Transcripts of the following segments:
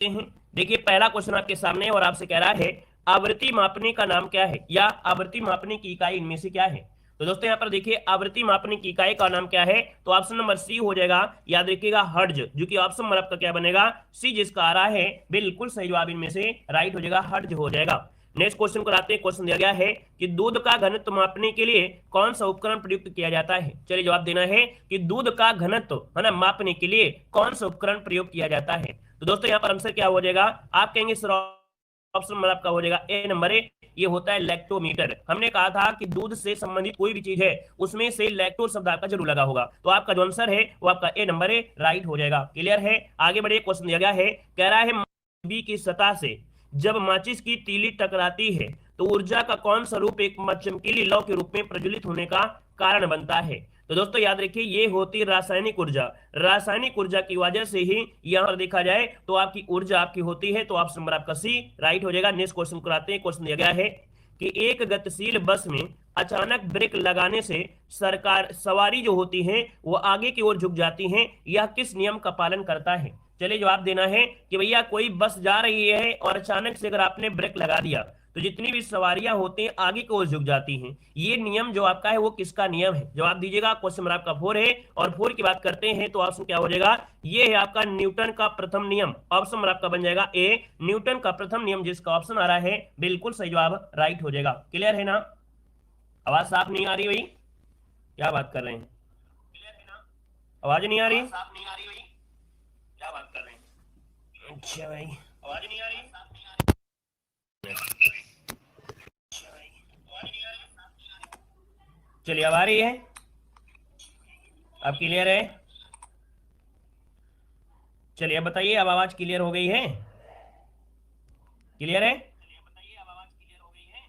हैं। देखिए पहला क्वेश्चन आपके सामने और आपसे कह रहा है आवृत्ति मापने का नाम क्या है या आवृत्ति मापने की इकाई इनमें से क्या है। तो दोस्तों यहाँ पर देखिए आवृत्ति मापने की इकाई का नाम क्या है, तो ऑप्शन नंबर सी हो जाएगा। याद रखिएगा हर्ट्ज, जो कि ऑप्शन नंबर आपका क्या बनेगा, सी जिसका आ रहा है बिल्कुल सही जवाब इनमें से राइट हो जाएगा, हर्ट्ज हो जाएगा। नेक्स्ट क्वेश्चन को आते हैं। क्वेश्चन दिया गया है कि दूध का घनत्व मापने के लिए कौन सा उपकरण प्रयुक्त किया जाता है। चलिए जवाब देना है कि दूध का घनत्व है ना मापने के लिए कौन सा उपकरण प्रयोग किया जाता है। तो दोस्तों यहाँ पर आंसर क्या हो जाएगा, आप कहेंगे सर ऑप्शन नंबर आपका हो जाएगा ए नंबर ए, ये होता है लैक्टोमीटर। हमने कहा था कि दूध से संबंधित कोई भी चीज है उसमें से लैक्टोज शब्द आपका जरूर लगा होगा, तो आपका जो आंसर है वो आपका ए नंबर ए राइट हो जाएगा। क्लियर है, आगे बढ़िए। क्वेश्चन दिया गया है, कह रहा है बी की सतह से जब माचिस की तीली टकराती है तो ऊर्जा का कौन सा रूप एक चमकीली लौ के रूप में प्रज्वलित होने का कारण बनता है। तो दोस्तों याद रखिए ये होती रासायनिक ऊर्जा। रासायनिक ऊर्जा की वजह से ही यहां पर देखा जाए तो आपकी ऊर्जा आपकी होती है, तो ऑप्शन नंबर आपका सी राइट हो जाएगा। नेक्स्ट क्वेश्चन कराते हैं। क्वेश्चन दिया गया है कि एक गतिशील बस में अचानक ब्रेक लगाने से सरकार सवारी जो होती है वो आगे की ओर झुक जाती है, यह किस नियम का पालन करता है। चलिए जवाब देना है कि भैया कोई बस जा रही है और अचानक से अगर आपने ब्रेक लगा दिया तो जितनी भी सवारियां होती हैं आगे की ओर झुक जाती हैं। ये नियम जो आपका है वो किसका नियम है, जवाब दीजिएगा। क्वेश्चन नंबर आपका 4 है और 4 की बात करते हैं तो ऑप्शन क्या हो जाएगा, ये है आपका न्यूटन का प्रथम नियम। ऑप्शन नंबर आपका बन जाएगा ए, न्यूटन का प्रथम नियम, जिसका ऑप्शन आ रहा है बिल्कुल सही जवाब राइट हो जाएगा। क्लियर है ना, आवाज साफ नहीं आ रही भाई, क्या बात कर रहे हैं, आवाज नहीं आ रही, क्या बात कर रहे हैं, अच्छा भाई आवाज नहीं आ रही, चलिए अब आ रही है, अब क्लियर है। चलिए अब बताइए, अब आवाज क्लियर हो गई है, क्लियर है,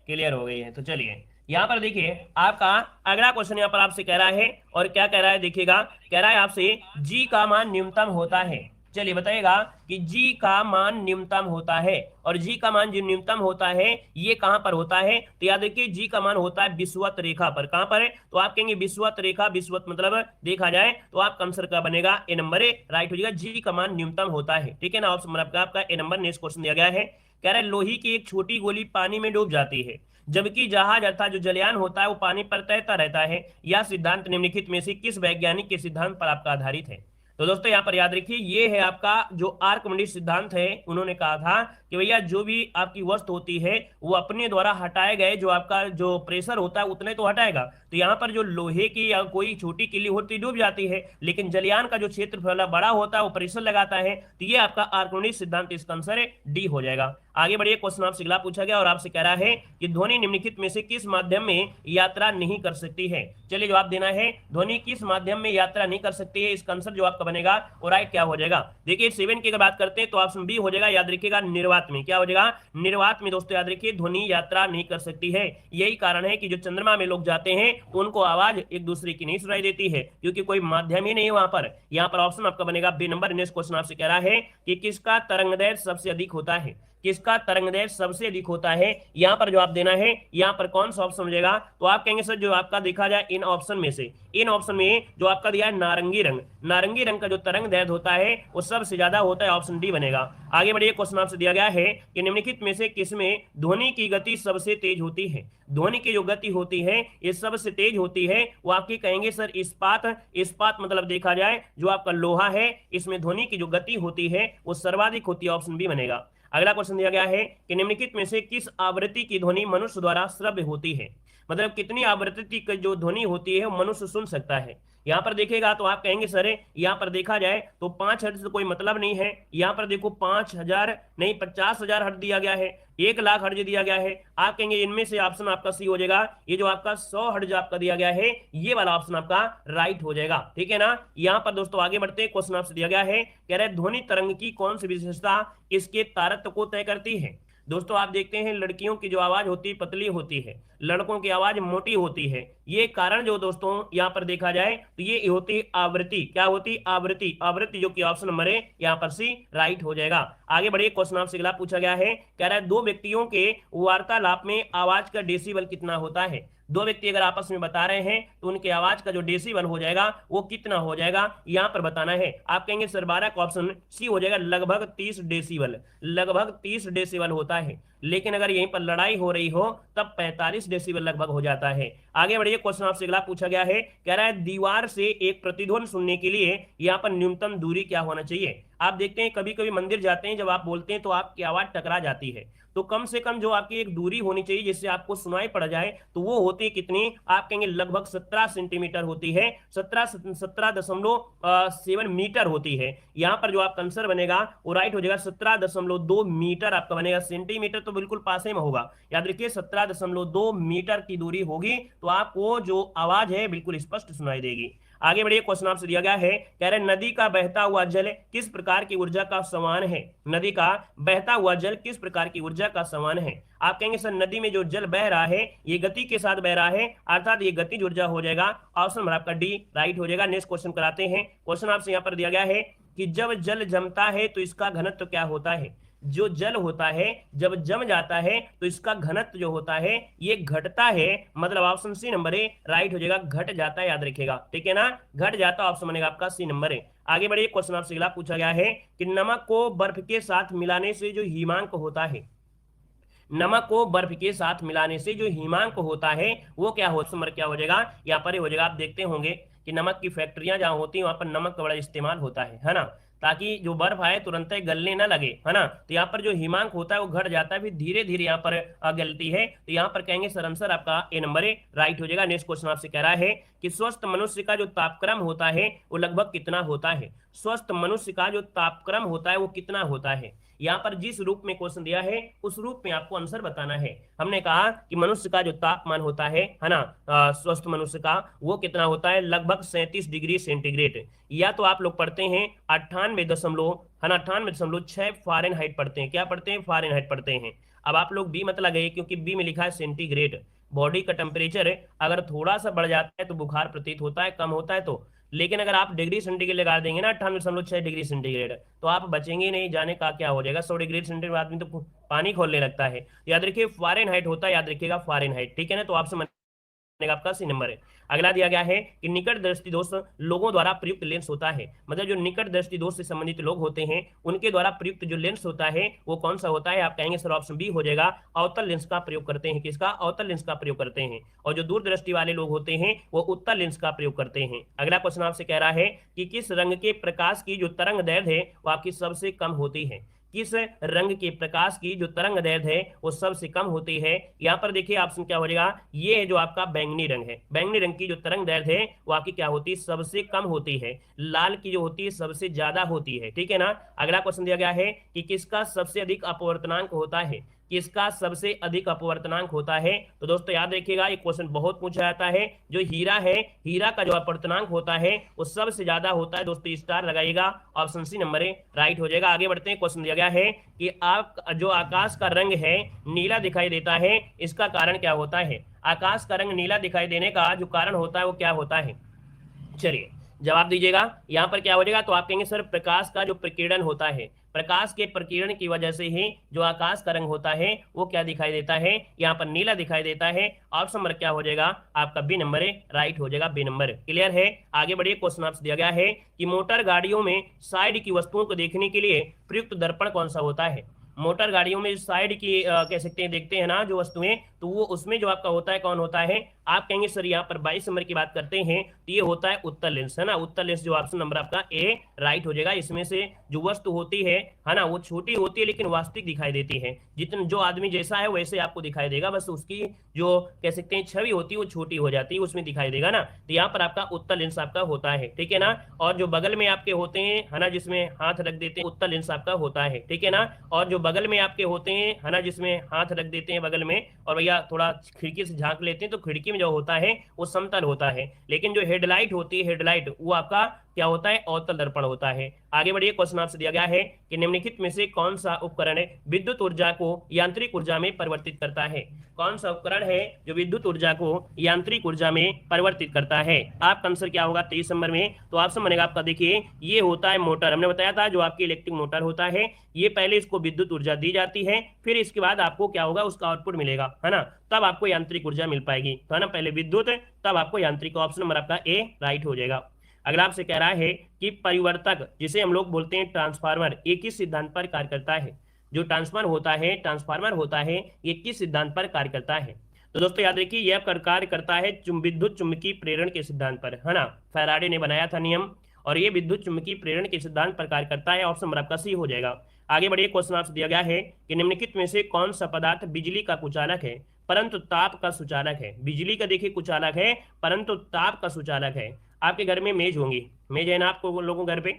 क्लियर हो गई है। तो चलिए यहाँ पर देखिए आपका अगला क्वेश्चन यहाँ पर आपसे कह रहा है, और क्या कह रहा है देखिएगा, कह रहा है आपसे जी का मान न्यूनतम होता है। चलिए बताइएगा कि जी का मान न्यूनतम होता है, और जी का मान जो न्यूनतम होता है ये कहां पर होता है, तो याद रखिए जी का मान होता है विषुवत रेखा पर। कहां पर है, तो आप कहेंगे विषुवत रेखा, विषुवत मतलब देखा जाए तो आपका आंसर क्या बनेगा, ए नंबर ए राइट हो जाएगा। जी का मान न्यूनतम होता है, ठीक है ना, ऑप्शन आपका ए नंबर। नेक्स्ट क्वेश्चन दिया गया है, कह रहा है लोही की एक छोटी गोली पानी में डूब जाती है जबकि जहाज अर्थात जो जलयान होता है वो पानी पर तैरता रहता है, यह सिद्धांत निम्नलिखित में से किस वैज्ञानिक के सिद्धांत पर आपका आधारित है। तो दोस्तों यहाँ पर याद रखिए ये है आपका जो आर्कमिडीज सिद्धांत है। उन्होंने कहा था कि भैया जो भी आपकी वस्तु होती है वो अपने द्वारा हटाए गए जो आपका जो प्रेशर होता है उतने तो हटाएगा। तो यहाँ पर जो लोहे की या कोई छोटी किल्ली होती डूब जाती है, लेकिन जलयान का जो क्षेत्रफल बड़ा होता है वो प्रेशर लगाता है, तो ये आपका आर्कमिडीज सिद्धांत, इसका आंसर है डी हो जाएगा। आगे बढ़िए। क्वेश्चन आपसे अगला पूछा गया और आपसे कह रहा है कि ध्वनि निम्नलिखित में से किस माध्यम में यात्रा नहीं कर सकती है। चलिए जवाब देना है, ध्वनि किस माध्यम में यात्रा नहीं कर सकती है, इसका आंसर जो आपका बनेगा वो राइट क्या हो जाएगा। देखिए 7 की अगर बात करते हैं तो ऑप्शन बी हो जाएगा। याद रखिएगा निर्वात में, क्या हो जाएगा, निर्वात में दोस्तों याद रखिए ध्वनि यात्रा नहीं कर सकती है। यही कारण है कि जो चंद्रमा में लोग जाते हैं तो उनको आवाज एक दूसरे की नहीं सुनाई देती है, क्योंकि कोई माध्यम ही नहीं है वहां पर। यहाँ पर ऑप्शन आपका बनेगा बी नंबर। नेक्स्ट क्वेश्चन आपसे कह रहा है कि किसका तरंगदैर्घ्य सबसे अधिक होता है, किसका तरंगदैर्घ्य सबसे अधिक होता है। यहां पर जवाब देना है, यहां पर कौन सा ऑप्शन मिलेगा, तो आप कहेंगे सर जो आपका देखा जाए इन ऑप्शन में से, इन ऑप्शन में जो आपका दिया है नारंगी रंग, नारंगी रंग का जो तरंगदैर्घ्य होता है वो सबसे ज्यादा होता है, ऑप्शन डी बनेगा। आगे बढ़िए। क्वेश्चन आपसे दिया गया है कि निम्नलिखित में से किसमें ध्वनि की गति सबसे तेज होती है। ध्वनि की जो गति होती है ये सबसे तेज होती है, वो आपकी कहेंगे सर इस्पात। इस्पात मतलब देखा जाए जो आपका लोहा है इसमें ध्वनि की जो गति होती है वो सर्वाधिक होती है, ऑप्शन बी बनेगा। अगला क्वेश्चन दिया गया है कि निम्नलिखित में से किस आवृत्ति की ध्वनि मनुष्य द्वारा श्रव्य होती है, मतलब कितनी आवृत्ति की जो ध्वनि होती है वो मनुष्य सुन सकता है। यहाँ पर देखेगा तो आप कहेंगे सर यहाँ पर देखा जाए तो 5 हर्ट्ज से कोई मतलब नहीं है, यहाँ पर देखो 5000 नहीं 50,000 हर्ट्ज दिया गया है, 1,00,000 हर्ट्ज दिया गया है। आप कहेंगे इनमें से ऑप्शन आपका सी हो जाएगा, ये जो आपका 100 हर्ट्ज आपका दिया गया है ये वाला ऑप्शन आपका राइट हो जाएगा, ठीक है ना। यहाँ पर दोस्तों आगे बढ़ते हैं। क्वेश्चन आपसे दिया गया है, कह रहे ध्वनि तरंग की कौन सी विशेषता इसके तारतम्य को तय करती है। दोस्तों आप देखते हैं लड़कियों की जो आवाज होती है पतली होती है, लड़कों की आवाज मोटी होती है। ये कारण जो दोस्तों यहाँ पर देखा जाए तो ये होती आवृत्ति, क्या होती आवृत्ति, आवृत्ति जो कि ऑप्शन नंबर है यहाँ पर सी राइट हो जाएगा। आगे बढ़िए, क्वेश्चन आपसे अगला पूछा गया है, कह रहा है दो व्यक्तियों के वार्तालाप में आवाज का डेसिबल कितना होता है। दो व्यक्ति अगर आपस में बता रहे हैं तो उनकी आवाज का जो डेसिबल हो जाएगा वो कितना हो जाएगा, यहां पर बताना है। आप कहेंगे सर 12 का ऑप्शन सी हो जाएगा, लगभग 30 डेसिबल, लगभग 30 डेसिबल होता है। लेकिन अगर यहीं पर लड़ाई हो रही हो तब 45 डेसिबल लगभग हो जाता है। आगे बढ़िए, क्वेश्चन आपसे अगला पूछा गया है, कह रहा है दीवार से एक प्रतिध्वनि सुनने के लिए यहाँ पर न्यूनतम दूरी क्या होना चाहिए। आप देखते हैं कभी कभी मंदिर जाते हैं, जब आप बोलते हैं तो आपकी आवाज टकरा जाती है, तो कम से कम जो आपकी एक दूरी होनी चाहिए जिससे आपको सुनाई पड़ जाए, तो वो होती है कितनी, आप कहेंगे लगभग 17 सेंटीमीटर होती है, 17.7 मीटर होती है। यहां पर जो आपका आंसर बनेगा वो राइट हो जाएगा, 17.2 मीटर आपका बनेगा। सेंटीमीटर तो बिल्कुल पास में होगा, याद रखिए 17.2 मीटर की दूरी होगी तो आपको जो आवाज है बिल्कुल स्पष्ट सुनाई देगी। आगे बढ़िए, क्वेश्चन आपसे दिया गया है, कह रहे नदी का बहता हुआ जल किस प्रकार की ऊर्जा का समान है। नदी का बहता हुआ जल किस प्रकार की ऊर्जा का समान है। आप कहेंगे सर नदी में जो जल बह रहा है ये गति के साथ बह रहा है, अर्थात ये गतिज ऊर्जा हो जाएगा। ऑप्शन नंबर आपका डी राइट हो जाएगा। नेक्स्ट क्वेश्चन कराते हैं। क्वेश्चन आपसे यहाँ पर दिया गया है कि जब जल जमता है तो इसका घनत्व क्या होता है। जो जल होता है जब जम जाता है तो इसका घनत्व जो होता है ये घटता है, मतलब option C number A right हो जाएगा, घट जाता है, याद रखिएगा, ठीक है ना, घट जाता, ऑप्शन बनेगा आपका सी नंबर ए। आगे बढ़िए, क्वेश्चन आपसे अगला पूछा गया है कि नमक को बर्फ के साथ मिलाने से जो हिमांक होता है, नमक को बर्फ के साथ मिलाने से जो हिमांक होता है वो क्या हो, नंबर क्या हो जाएगा, यहाँ पर हो जाएगा। आप देखते होंगे कि नमक की फैक्ट्रियां जहां होती हैं वहां पर नमक का बड़ा इस्तेमाल होता है ना, ताकि जो बर्फ आए तुरंत गलने ना लगे, है ना। तो यहाँ पर जो हिमांक होता है वो घट जाता है, फिर धीरे धीरे यहाँ पर गलती है। तो यहाँ पर कहेंगे सर आंसर आपका ए नंबर ए राइट हो जाएगा। नेक्स्ट क्वेश्चन आपसे कह रहा है कि स्वस्थ मनुष्य का जो तापक्रम होता है वो लगभग कितना होता है। स्वस्थ मनुष्य का जो तापक्रम होता है वो कितना होता है। यहाँ पर जिस रूप में क्वेश्चन दिया है उस रूप में आपको आंसर बताना है। हमने कहा कि मनुष्य का जो तापमान होता है ना, स्वस्थ मनुष्य का वो कितना होता है, लगभग 37 डिग्री सेंटीग्रेड। या तो आप लोग पढ़ते हैं 98.6 फ़ारेनहाइट पढ़ते हैं, क्या पढ़ते हैं, फ़ारेनहाइट पढ़ते हैं। अब आप लोग बी मत लगाइए क्योंकि बी में लिखा है सेंटीग्रेड। बॉडी का टेम्परेचर अगर थोड़ा सा बढ़ जाता है तो बुखार प्रतीत होता है, कम होता है तो, लेकिन अगर आप डिग्री सेंटीग्रेड लगा देंगे ना 98.6 डिग्री सेंटीग्रेड तो आप बचेंगे नहीं, जाने का क्या हो जाएगा, 100 डिग्री सेंटीग्रेड आदमी तो पानी खोलने लगता है। याद रखिए फ़ारेनहाइट होता है, याद रखिएगा फ़ारेनहाइट, ठीक है ना। तो आपसे आपका सी नंबर है। अगला दिया गया है कि निकट दृष्टि दोष लोगों द्वारा प्रयुक्त लेंस होता है, मतलब जो निकट दृष्टि दोष से संबंधित लोग होते हैं उनके द्वारा प्रयुक्त जो लेंस होता है वो कौन सा होता है। आप कहेंगे सर ऑप्शन बी हो जाएगा, अवतल लेंस का प्रयोग करते हैं। किसका, अवतल लेंस का प्रयोग करते हैं। और जो दूरदृष्टि वाले लोग होते हैं वो उत्तल लेंस का प्रयोग करते हैं। अगला क्वेश्चन आपसे कह रहा है कि किस रंग के प्रकाश की जो तरंग दैर्घ्य है वो आपकी सबसे कम होती है। किस रंग के प्रकाश की जो तरंग दैर्घ्य है वो सबसे कम होती है। यहाँ पर देखिए ऑप्शन क्या हो जाएगा, ये जो आपका बैंगनी रंग है, बैंगनी रंग की जो तरंग दैर्घ्य है वो आपकी क्या होती है, सबसे कम होती है। लाल की जो होती है सबसे ज्यादा होती है, ठीक है ना। अगला क्वेश्चन दिया गया है कि किसका सबसे अधिक अपवर्तनांक होता है। किसका सबसे अधिक अपवर्तनांक होता है। तो दोस्तों याद रखिएगा ये क्वेश्चन बहुत पूछा जाता है। जो हीरा है, हीरा का जो अपवर्तनांक होता है वो सबसे ज्यादा होता है। दोस्तों स्टार लगाइएगा, option C number A right हो जाएगा। आगे बढ़ते हैं, क्वेश्चन दिया गया है कि आप जो आकाश का रंग है नीला दिखाई देता है, इसका कारण क्या होता है। आकाश का रंग नीला दिखाई देने का जो कारण होता है वो क्या होता है, चलिए जवाब दीजिएगा। यहाँ पर क्या हो जाएगा, तो आप कहेंगे सर प्रकाश का जो प्रकीर्णन होता है, प्रकाश के प्रकीर्णन की वजह से ही जो आकाश का रंग होता है वो क्या दिखाई देता है, यहाँ पर नीला दिखाई देता है। ऑप्शन नंबर क्या हो जाएगा आपका बी नंबर है, राइट हो जाएगा बी नंबर। क्लियर है। आगे बढ़िए, क्वेश्चन आपसे दिया गया है कि मोटर गाड़ियों में साइड की वस्तुओं को देखने के लिए प्रयुक्त दर्पण कौन सा होता है। मोटर गाड़ियों में साइड की कह सकते हैं देखते हैं ना जो वस्तुएं, तो वो उसमें जो आपका होता है कौन होता है। आप कहेंगे सर यहाँ पर 22 नंबर की बात करते हैं तो ये होता है उत्तल लेंस, है ना। उत्तल लेंस जो ऑप्शन नंबर आपका ए राइट हो जाएगा। इसमें से जो वस्तु होती है ना वो छोटी होती है लेकिन वास्तविक दिखाई देती है। जितने जो आदमी जैसा है वैसे आपको दिखाई देगा, बस उसकी जो कह सकते हैं छवि होती है वो छोटी हो जाती है, उसमें दिखाई देगा ना। तो यहाँ पर आपका उत्तल लेंस आपका होता है, ठीक है ना। और जो बगल में आपके होते हैं है ना जिसमें हाथ रख देते हैं, उत्तल लेंस आपका होता है, ठीक है ना। और जो बगल में आपके होते हैं है ना जिसमें हाथ रख देते हैं बगल में और भैया थोड़ा खिड़की से झांक लेते हैं तो खिड़की में जो होता है वो समतल होता है। लेकिन जो हेडलाइट होती है, हेडलाइट वो आपका क्या होता है, अवतल दर्पण होता है। आगे बढ़िए, क्वेश्चन आपसे दिया गया है कि निम्नलिखित में से कौन सा उपकरण विद्युत ऊर्जा को यांत्रिक ऊर्जा में परिवर्तित करता है। कौन सा उपकरण है जो विद्युत ऊर्जा को यांत्रिक ऊर्जा में परिवर्तित करता है। आपका आंसर क्या होगा 23 नंबर में, तो ऑप्शन बनेगा आपका, देखिए ये होता है मोटर। हमने बताया था जो आपकी इलेक्ट्रिक मोटर होता है, ये पहले इसको विद्युत ऊर्जा दी जाती है, फिर इसके बाद आपको क्या होगा, उसका आउटपुट मिलेगा, है ना, तब आपको यांत्रिक ऊर्जा मिल पाएगी, तो है ना, पहले विद्युत तब आपको यांत्रिक। ऑप्शन नंबर आपका ए राइट हो जाएगा। अगला आपसे कह रहा है कि परिवर्तक, जिसे हम लोग बोलते हैं ट्रांसफार्मर, एक किस सिद्धांत पर कार्य करता है। जो ट्रांसफार्मर होता है ये किस सिद्धांत पर कार्य करता है। तो दोस्तों याद रखिए, यह कार्य करता है विद्युत चुंबकीय प्रेरण के सिद्धांत पर, है ना, फैराडे ने बनाया था नियम, और ये विद्युत चुंबकीय प्रेरण के सिद्धांत पर कार्य करता है। ऑप्शन नंबर आपका सी हो जाएगा। आगे बढ़िए, क्वेश्चन आपसे दिया गया है कि निम्नलिखित में से कौन सा पदार्थ बिजली का कुचालक है परंतु ताप का सुचालक है। बिजली का देखिए कुचालक है परंतु ताप का सुचालक है। आपके घर में मेज होंगी, मेज है ना आपको लोगों घर पे,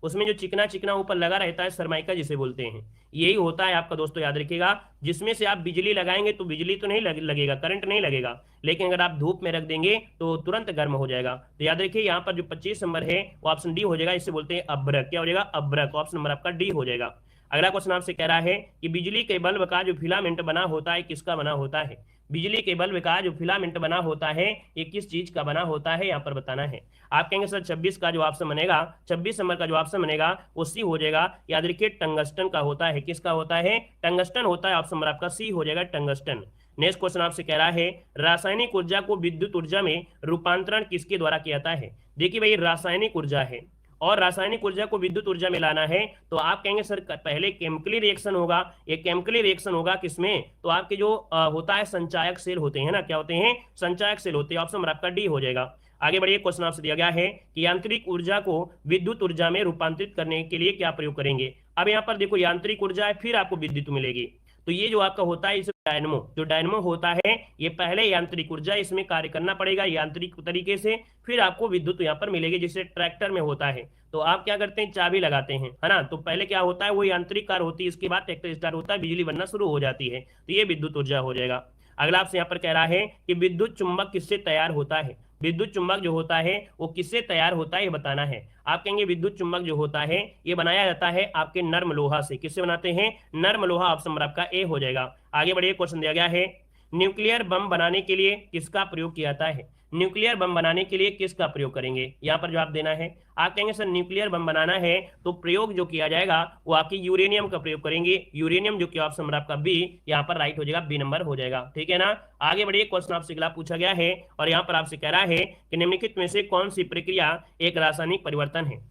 उसमें जो चिकना चिकना ऊपर लगा रहता है सरमाइका जिसे बोलते हैं, यही होता है आपका दोस्तों, याद रखिएगा। जिसमें से आप बिजली लगाएंगे तो बिजली तो नहीं लगेगा, करंट नहीं लगेगा, लेकिन अगर आप धूप में रख देंगे तो तुरंत गर्म हो जाएगा। तो याद रखिए यहाँ पर जो 25 नंबर है वो ऑप्शन डी हो जाएगा। इसे बोलते हैं अभ्रक। क्या हो जाएगा, अभ्रक। ऑप्शन नंबर आपका डी हो जाएगा। अगला क्वेश्चन आपसे कह रहा है कि बिजली के बल्ब का जो फिलामेंट बना होता है किसका बना होता है। बिजली के बल्ब का जो फिलामेंट बना होता है ये किस चीज का बना होता है, यहाँ पर बताना है। आप कहेंगे सर 26 का जो ऑप्शन बनेगा, 26 नंबर का जो ऑप्शन बनेगा वो सी हो जाएगा। याद रखिए टंगस्टन का होता है। किसका होता है, टंगस्टन होता है। ऑप्शन नंबर आपका सी हो जाएगा, टंगस्टन। नेक्स्ट क्वेश्चन आपसे कह रहा है रासायनिक ऊर्जा को विद्युत ऊर्जा में रूपांतरण किसके द्वारा किया जाता है। देखिए भाई, रासायनिक ऊर्जा है और रासायनिक ऊर्जा को विद्युत ऊर्जा में लाना है, तो आप कहेंगे सर पहले केमिकली रिएक्शन होगा। ये केमिकली रिएक्शन होगा किसमें, तो आपके जो होता है संचायक सेल होते हैं ना, क्या होते हैं, संचायक सेल होते हैं। ऑप्शन नंबर आपका डी हो जाएगा। आगे बढ़िए, क्वेश्चन आपसे दिया गया है कि यांत्रिक ऊर्जा को विद्युत ऊर्जा में रूपांतरित करने के लिए क्या प्रयोग करेंगे। अब यहाँ पर देखो, यांत्रिक ऊर्जा है फिर आपको विद्युत मिलेगी, तो ये जो आपका होता है इसे डायनमो, जो डायनमो होता है ये पहले यांत्रिक ऊर्जा, इसमें कार्य करना पड़ेगा यांत्रिक तरीके से, फिर आपको विद्युत यहाँ पर मिलेगी, जिससे ट्रैक्टर में होता है। तो आप क्या करते हैं, चाबी लगाते हैं, है ना, तो पहले क्या होता है वो यांत्रिक कार्य होती है, इसके बाद ट्रैक्टर स्टार्ट होता है, बिजली बनना शुरू हो जाती है, तो ये विद्युत ऊर्जा हो जाएगा। अगला आपसे यहाँ पर कह रहा है कि विद्युत चुंबक किससे तैयार होता है। विद्युत चुंबक जो होता है वो किससे तैयार होता है ये बताना है। आप कहेंगे विद्युत चुंबक जो होता है ये बनाया जाता है आपके नर्म लोहा से। किससे बनाते हैं, नर्म लोहा। ऑप्शन नंबर आपका ए हो जाएगा। आगे बढ़िए, क्वेश्चन दिया गया है न्यूक्लियर बम बनाने के लिए किसका प्रयोग किया जाता है। न्यूक्लियर बम बनाने के लिए किसका प्रयोग करेंगे, यहाँ पर जवाब देना है। आप कहेंगे सर न्यूक्लियर बम बनाना है तो प्रयोग जो किया जाएगा वो आपकी यूरेनियम का प्रयोग करेंगे। यूरेनियम जो कि ऑप्शन नंबर आपका बी यहाँ पर राइट हो जाएगा, बी नंबर हो जाएगा, ठीक है ना। आगे बढ़िए, क्वेश्चन आपसे अगला पूछा गया है और यहाँ पर आपसे कह रहा है कि निम्नलिखित में से कौन सी प्रक्रिया एक रासायनिक परिवर्तन है।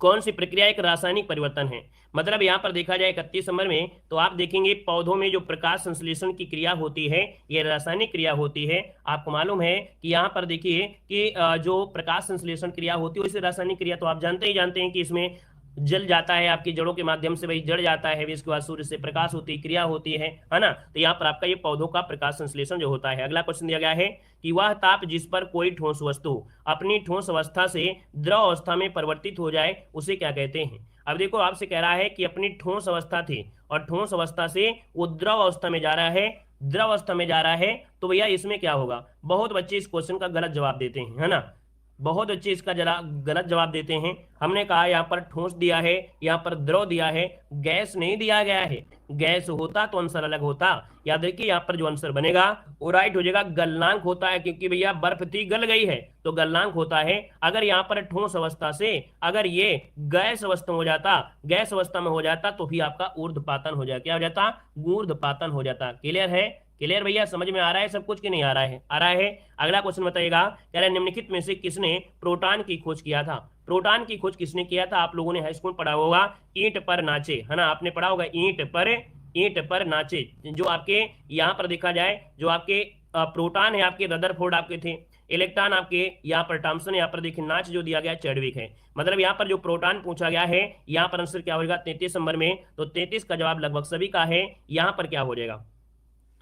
कौन सी प्रक्रिया एक रासायनिक परिवर्तन है, मतलब यहाँ पर देखा जाए 31 नंबर में, तो आप देखेंगे पौधों में जो प्रकाश संश्लेषण की क्रिया होती है ये रासायनिक क्रिया होती है। आपको मालूम है कि यहाँ पर देखिए कि जो प्रकाश संश्लेषण क्रिया होती है उसे रासायनिक क्रिया तो आप जानते हैं कि इसमें जल जाता है, आपकी जड़ों के माध्यम से वही जड़ जाता है, इसके बाद सूर्य से प्रकाश होती क्रिया होती है ना। तो यहाँ पर आपका ये पौधों का प्रकाश संश्लेषण जो होता है। अगला क्वेश्चन दिया गया है कि वह ताप जिस पर कोई ठोस वस्तु अपनी ठोस अवस्था से द्रव अवस्था में परिवर्तित हो जाए उसे क्या कहते हैं। अब देखो, आपसे कह रहा है कि अपनी ठोस अवस्था थी और ठोस अवस्था से वो द्रव अवस्था में जा रहा है, द्रव अवस्था में जा रहा है, तो भैया इसमें क्या होगा। बहुत बच्चे इस क्वेश्चन का गलत जवाब देते हैं, है ना, बहुत अच्छे इसका जरा गलत जवाब देते हैं। हमने कहा यहाँ पर ठोस दिया है, यहाँ पर द्रव दिया है, गैस नहीं दिया गया है। गैस होता तो आंसर अलग होता। याद रखिए यहाँ पर जो आंसर बनेगा वो राइट हो जाएगा, गलनांक होता है, क्योंकि भैया बर्फ थी गल गई है तो गलनांक होता है। अगर यहाँ पर ठोस अवस्था से अगर ये गैस अवस्था हो जाता, गैस अवस्था में हो जाता तो फिर आपका ऊर्ध्वपातन हो जाता। क्या हो जाता, ऊर्ध्वपातन हो जाता। क्लियर है, क्लियर भैया, समझ में आ रहा है सब कुछ कि नहीं आ रहा है, आ रहा है। अगला क्वेश्चन बताइएगा, कह रहे निम्नलिखित में से किसने प्रोटॉन की खोज किया था। प्रोटॉन की खोज किसने किया था, आप लोगों ने हाई स्कूल पढ़ा होगा, ईंट पर नाचे, है ना, आपने पढ़ा होगा ईंट पर नाचे। जो आपके यहाँ पर देखा जाए जो आपके प्रोटॉन है आपके रदरफोर्ड आपके थे, इलेक्ट्रॉन आपके यहाँ पर थॉमसन, यहाँ पर देखिए नाच जो दिया गया चैडविक है। मतलब यहाँ पर जो प्रोटॉन पूछा गया है यहाँ पर आंसर क्या होगा 33 नंबर में, तो 33 का जवाब लगभग सभी का है, यहाँ पर क्या हो जाएगा।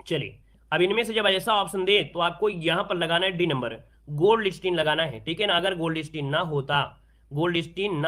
चलिए, अब इनमें से जब ऐसा ऑप्शन दे तो आपको यहां पर लगाना है डी नंबर, गोल्ड स्टीन लगाना है, ठीक है ना। अगर गोल्ड स्टीन ना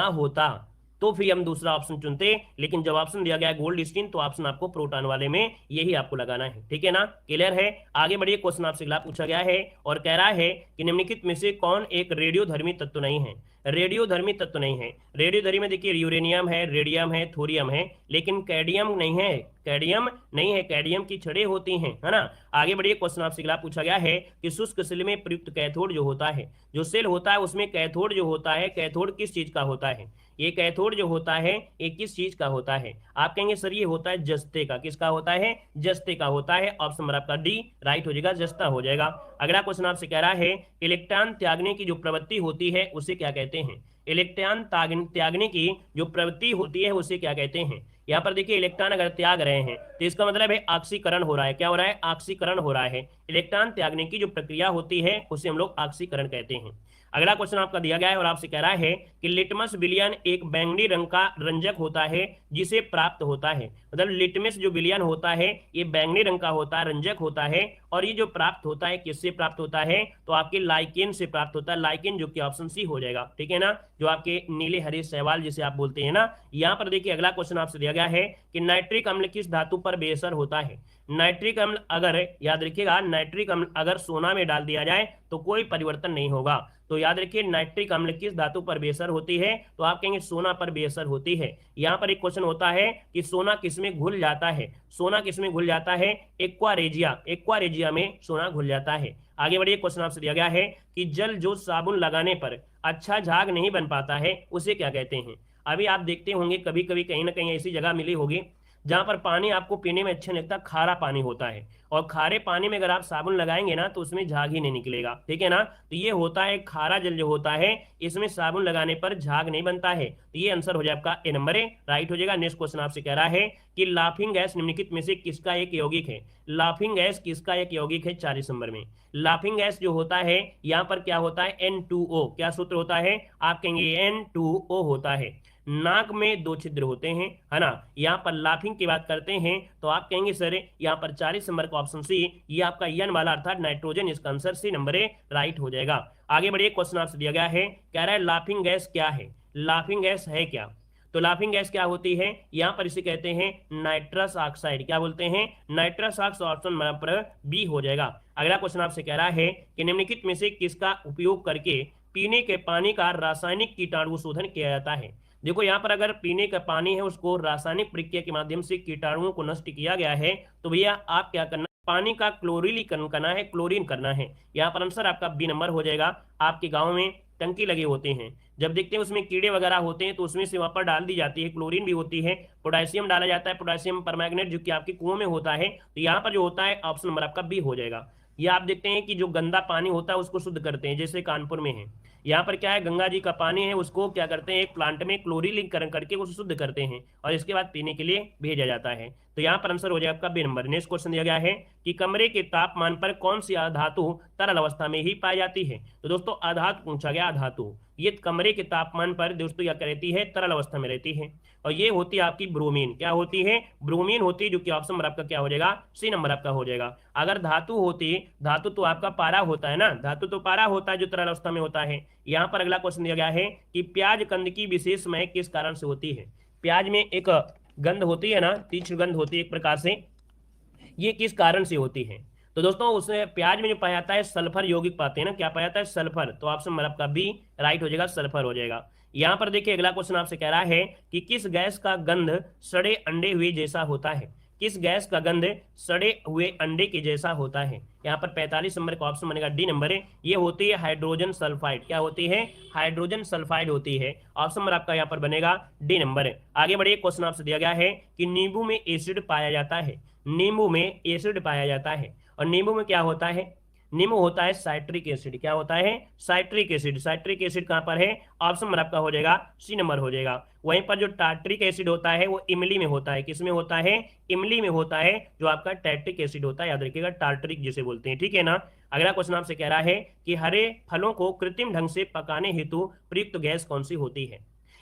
होता तो फिर हम दूसरा ऑप्शन चुनते, लेकिन जब ऑप्शन दिया गया है गोल्ड स्टीन तो ऑप्शन आपको प्रोटॉन वाले में यही आपको लगाना है, ठीक है ना। क्लियर है। आगे बढ़िए, क्वेश्चन आपसे अगला पूछा गया है और कह रहा है कि निम्नलिखित में से कौन एक रेडियोधर्मी तत्व नहीं है। रेडियोधर्मी तत्व नहीं है। रेडियोधर्मी में देखिए यूरेनियम है, रेडियम है, थोरियम है, लेकिन कैडियम नहीं है। कैडियम नहीं है, कैडियम की छड़ें होती हैं, है ना। आगे बढ़िए, क्वेश्चन आपसे अगला पूछा गया है कि शुष्क सेल में प्रयुक्त कैथोड जो होता है, जो सेल होता है उसमें कैथोड जो होता है, कैथोड किस चीज का होता है? ये कैथोड जो होता है ये किस चीज का होता है? आप कहेंगे सर ये होता है जस्ते का। किसका होता है? जस्ते का होता है। ऑप्शन नंबर आपका डी राइट हो जाएगा, जस्ता हो जाएगा। अगला क्वेश्चन आपसे कह रहा है इलेक्ट्रॉन त्यागने की जो प्रवृत्ति होती है उसे क्या कहते हैं? इलेक्ट्रॉन त्यागने की जो प्रवृत्ति होती है उसे क्या कहते हैं? यहाँ पर देखिए इलेक्ट्रॉन अगर त्याग रहे हैं तो इसका मतलब है ऑक्सीकरण हो रहा है। क्या हो रहा है? ऑक्सीकरण हो रहा है। इलेक्ट्रॉन त्यागने की जो प्रक्रिया होती है उसे हम लोग ऑक्सीकरण कहते हैं। अगला क्वेश्चन आपका दिया गया है और आपसे कह रहा है कि लिटमस विलयन एक बैंगनी रंग का रंजक होता है जिसे प्राप्त होता है। मतलब लिटमस जो विलयन होता है ये बैंगनी रंग का होता है, रंजक होता है, और ये जो प्राप्त होता है किससे प्राप्त होता है? तो आपके लाइकेन से प्राप्त होता है। लाइकेन जो कि ऑप्शन सी हो जाएगा, ठीक है ना, जो आपके नीले हरे शैवाल जिसे आप बोलते हैं ना। यहाँ पर देखिए अगला क्वेश्चन आपसे दिया गया है कि नाइट्रिक अम्ल किस धातु पर बेअसर होता है? नाइट्रिक अम्ल अगर, याद रखिएगा, नाइट्रिक अम्ल अगर सोना में डाल दिया जाए तो कोई परिवर्तन नहीं होगा। तो याद रखिए नाइट्रिक अम्ल किस धातु पर बेअसर होती है? तो आप कहेंगे सोना पर बेअसर होती है। यहाँ पर एक क्वेश्चन होता है कि सोना किसमें घुल जाता है? सोना किसमें घुल जाता है? एक्वारेजिया, एक्वारेजिया में सोना घुल जाता है। आगे बढ़िए, क्वेश्चन आपसे दिया गया है कि जल जो साबुन लगाने पर अच्छा झाग नहीं बन पाता है उसे क्या कहते हैं? अभी आप देखते होंगे कभी कभी कहीं ना कहीं ऐसी जगह मिली होगी जहां पर पानी आपको पीने में अच्छा लगता है, खारा पानी होता है, और खारे पानी में अगर आप साबुन लगाएंगे ना तो उसमें झाग ही नहीं निकलेगा, ठीक है ना। तो ये होता है खारा जल जो होता है, इसमें साबुन लगाने पर झाग नहीं बनता है। तो ये आंसर हो जाए आपका ए नंबर है, राइट हो जाएगा। नेक्स्ट क्वेश्चन आपसे कह रहा है कि लाफिंग गैस निम्नलिखित में से किसका एक यौगिक है? लाफिंग गैस किसका एक यौगिक है? 40 नंबर में लाफिंग गैस जो होता है यहाँ पर क्या होता है? N2O। क्या सूत्र होता है? आप कहेंगे N2O होता है। नाक में 2 छिद्र होते हैं, है ना। यहाँ पर लाफिंग की बात करते हैं तो आप कहेंगे सर यहाँ पर 40 नंबर का ऑप्शन सी, ये आपका यन वाला अर्थात नाइट्रोजन, इसका answer C number A right हो जाएगा। आगे बढ़िए, क्वेश्चन आपसे दिया गया है, कह रहा है लाफिंग गैस क्या है? लाफिंग गैस है क्या? तो लाफिंग गैस क्या होती है? यहाँ पर इसे कहते हैं नाइट्रस ऑक्साइड। क्या बोलते हैं? Nitrous oxide. Option number B हो जाएगा। अगला क्वेश्चन आपसे कह रहा है कि निम्नलिखित में से किसका उपयोग करके पीने के पानी का रासायनिक कीटाणु शोधन किया जाता है? देखो यहाँ पर अगर पीने का पानी है उसको रासायनिक प्रक्रिया के माध्यम से कीटाणुओं को नष्ट किया गया है तो भैया आप क्या करना, पानी का क्लोरीलीकरण करना है, क्लोरीन करना है। यहाँ पर आंसर आपका बी नंबर हो जाएगा। आपके गांव में टंकी लगे होते हैं, जब देखते हैं उसमें कीड़े वगैरह होते हैं तो उसमें से वापर डाल दी जाती है, क्लोरीन भी होती है, पोटेशियम डाला जाता है, पोटेशियम परमैंगनेट जो कि आपके कुओं में होता है। तो यहाँ पर जो होता है ऑप्शन नंबर आपका बी हो जाएगा। ये आप देखते हैं कि जो गंदा पानी होता है उसको शुद्ध करते हैं, जैसे कानपुर में है, यहाँ पर क्या है, गंगा जी का पानी है उसको क्या करते हैं, एक प्लांट में क्लोरीनीकरण करके उसे शुद्ध करते हैं और इसके बाद पीने के लिए भेजा जाता है। तो यहाँ पर आंसर हो जाएगा आपका बी नंबर। नेक्स्ट क्वेश्चन दिया गया है कि कमरे के तापमान पर कौन सी अधातु तरल अवस्था में ही पाई जाती है? तो दोस्तों अधातु पूछा गया, अधातु ये कमरे के तापमान पर दोस्तों क्या रहती है? तरल अवस्था में रहती है, और ये होती है आपकी ब्रोमीन। क्या होती है? ब्रोमीन होती है, जो कि ऑप्शन नंबर आपका क्या हो जाएगा? सी नंबर आपका हो जाएगा। अगर धातु होती, धातु तो आपका पारा होता है ना, धातु तो पारा होता है जो तरल अवस्था में होता है। यहाँ पर अगला क्वेश्चन दिया गया है कि प्याज कंद की विशेष महक किस कारण से होती है? प्याज में एक गंध होती है ना, तीक्ष्ण गंध होती है एक प्रकार से, ये किस कारण से होती है? तो दोस्तों उसमें प्याज में जो पाया जाता है सल्फर यौगिक पाते हैं ना, क्या पाया जाता है? सल्फर। तो ऑप्शन नंबर आपका बी राइट हो जाएगा, सल्फर हो जाएगा। यहाँ पर देखिए अगला क्वेश्चन आपसे कह रहा है कि किस गैस का गंध सड़े अंडे हुए जैसा होता है? किस गैस का गंध सड़े हुए अंडे के जैसा होता है? यहाँ पर 45 नंबर का ऑप्शन बनेगा डी नंबर है। ये होती है हाइड्रोजन सल्फाइड। क्या होती है? हाइड्रोजन सल्फाइड होती है। ऑप्शन नंबर आपका यहाँ पर बनेगा डी नंबर है। आगे बढ़िए, क्वेश्चन आपसे दिया गया है कि नींबू में एसिड पाया जाता है, नींबू में एसिड पाया जाता है, और नींबू में क्या होता है? नींबू होता है साइट्रिक एसिड। क्या होता है? Citric acid. साइट्रिक एसिड कहां पर है? ऑप्शन नंबर आपका हो जाएगा सी नंबर हो जाएगा। वहीं पर जो टार्ट्रिक एसिड होता है वो इमली में होता है। किसमें होता है? इमली में होता है, जो आपका टैट्रिक एसिड होता है, याद रखिएगा, टार्ट्रिक जिसे बोलते हैं, ठीक है ना। अगला क्वेश्चन आपसे कह रहा है कि हरे फलों को कृत्रिम ढंग से पकाने हेतु प्रयुक्त गैस कौन सी होती है?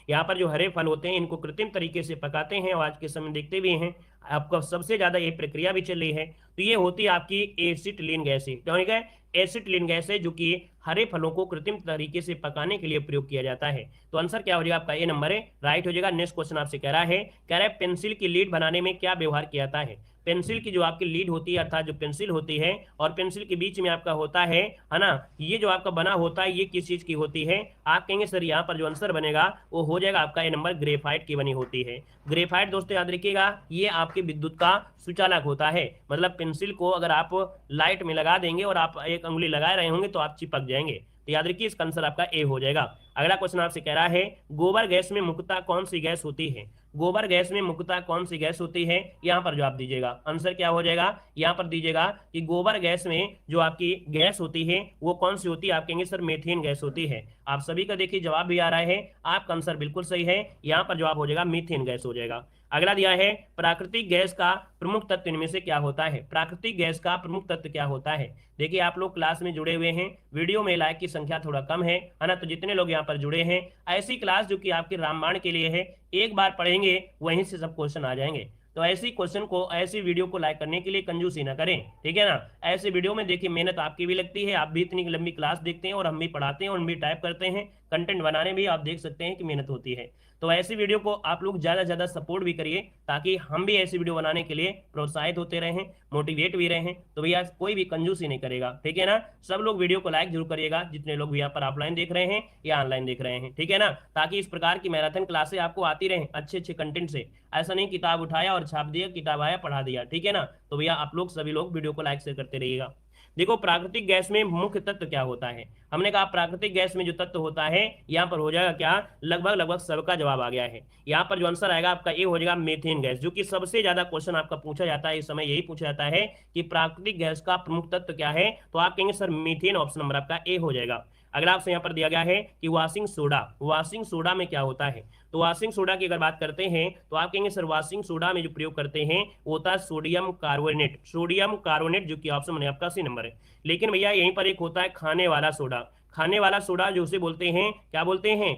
यहाँ पर जो हरे फल होते हैं इनको कृत्रिम तरीके से पकाते हैं और आज के समय देखते भी हैं आपका सबसे ज्यादा ये प्रक्रिया भी चल रही है। तो ये होती है आपकी एसिटिलीन गैस है। क्या है? एसिटिलीन गैस है, जो कि हरे फलों को कृत्रिम तरीके से पकाने के लिए प्रयोग किया जाता है। तो आंसर क्या हो जाएगा आपका, ए नंबर है, राइट हो जाएगा। नेक्स्ट क्वेश्चन आपसे कह रहा है पेंसिल की लीड बनाने में क्या व्यवहार किया जाता है। पेंसिल की जो आपकी लीड होती है अर्थात जो पेंसिल होती है और पेंसिल के बीच में आपका होता है ना, ये जो आपका बना होता है ये किस चीज की होती है। आप कहेंगे सर यहाँ पर जो आंसर बनेगा वो हो जाएगा आपका ए नंबर, ग्रेफाइट की बनी होती है। ग्रेफाइट दोस्तों याद रखिएगा ये आपके विद्युत का सुचालक होता है। मतलब पेंसिल को अगर आप लाइट में लगा देंगे और आप एक उंगली लगा रहे होंगे तो आप चिपक जाएंगे। तो याद रखिए इसका आंसर आपका ए हो जाएगा। अगला क्वेश्चन आपसे कह रहा है गोबर गैस में मुख्यतः कौन सी गैस होती है। गोबर गैस में मुख्यतः कौन सी गैस होती है, यहाँ पर जवाब दीजिएगा। आंसर क्या हो जाएगा, यहाँ पर दीजिएगा कि गोबर गैस में जो आपकी गैस होती है वो कौन सी होती है। आप कहेंगे सर मीथेन गैस होती है। आप सभी का देखिए जवाब भी आ रहा है, आपका आंसर बिल्कुल सही है। यहाँ पर जवाब हो जाएगा मीथेन गैस हो जाएगा। अगला दिया है प्राकृतिक गैस का प्रमुख तत्व इनमें से क्या होता है। प्राकृतिक गैस का प्रमुख तत्व क्या होता है। देखिए आप लोग क्लास में जुड़े हुए हैं, वीडियो में लाइक की संख्या थोड़ा कम है ना, तो जितने लोग यहाँ पर जुड़े हैं ऐसी क्लास जो कि आपके रामबाण के लिए है, एक बार पढ़ेंगे वहीं से सब क्वेश्चन आ जाएंगे। तो ऐसी क्वेश्चन को, ऐसी वीडियो को लाइक करने के लिए कंजूसी ना करें, ठीक है ना। ऐसे वीडियो में देखिए मेहनत आपकी भी लगती है, आप भी इतनी लंबी क्लास देखते हैं और हम भी पढ़ाते हैं और हम भी टाइप करते हैं, कंटेंट बनाने में आप देख सकते हैं कि मेहनत होती है। तो ऐसी वीडियो को आप लोग ज़्यादा से ज़्यादा सपोर्ट भी करिए ताकि हम भी ऐसी वीडियो बनाने के लिए प्रोत्साहित होते रहें, मोटिवेट भी रहें। तो भैया कोई भी कंजूसी नहीं करेगा, ठीक है ना। सब लोग वीडियो को लाइक जरूर करिएगा, जितने लोग भी यहाँ पर ऑफलाइन देख रहे हैं या ऑनलाइन देख रहे हैं, ठीक है ना, ताकि इस प्रकार की मैराथन क्लासें आपको आती रहें अच्छे अच्छे कंटेंट से। ऐसा नहीं किताब उठाया और छाप दिया, किताब आया पढ़ा दिया, ठीक है ना। तो भैया आप लोग सभी लोग वीडियो को लाइक शेयर करते रहिएगा। देखो प्राकृतिक गैस में मुख्य तत्व क्या होता है। हमने कहा प्राकृतिक गैस में जो तत्व होता है यहाँ पर हो जाएगा क्या, लगभग सबका जवाब आ गया है। यहाँ पर जो आंसर आएगा आपका ये हो जाएगा मीथेन गैस, जो कि सबसे ज्यादा क्वेश्चन आपका पूछा जाता है इस समय, यही पूछा जाता है कि प्राकृतिक गैस का प्रमुख तत्व क्या है। तो आप कहेंगे सर मीथेन, ऑप्शन नंबर आपका ए हो जाएगा। अगला आपसे यहाँ पर दिया गया है कि वाशिंग सोडा, वाशिंग सोडा में क्या होता है। तो वाशिंग सोडा की अगर बात करते हैं तो आप कहेंगे सर वाशिंग सोडा में जो प्रयोग करते हैं वो होता है सोडियम कार्बोनेट, सोडियम कार्बोनेट, जो कि ऑप्शन में आपका सी नंबर है। लेकिन भैया यहीं पर एक होता है खाने वाला सोडा, खाने वाला सोडा जो उसे बोलते हैं, क्या बोलते हैं,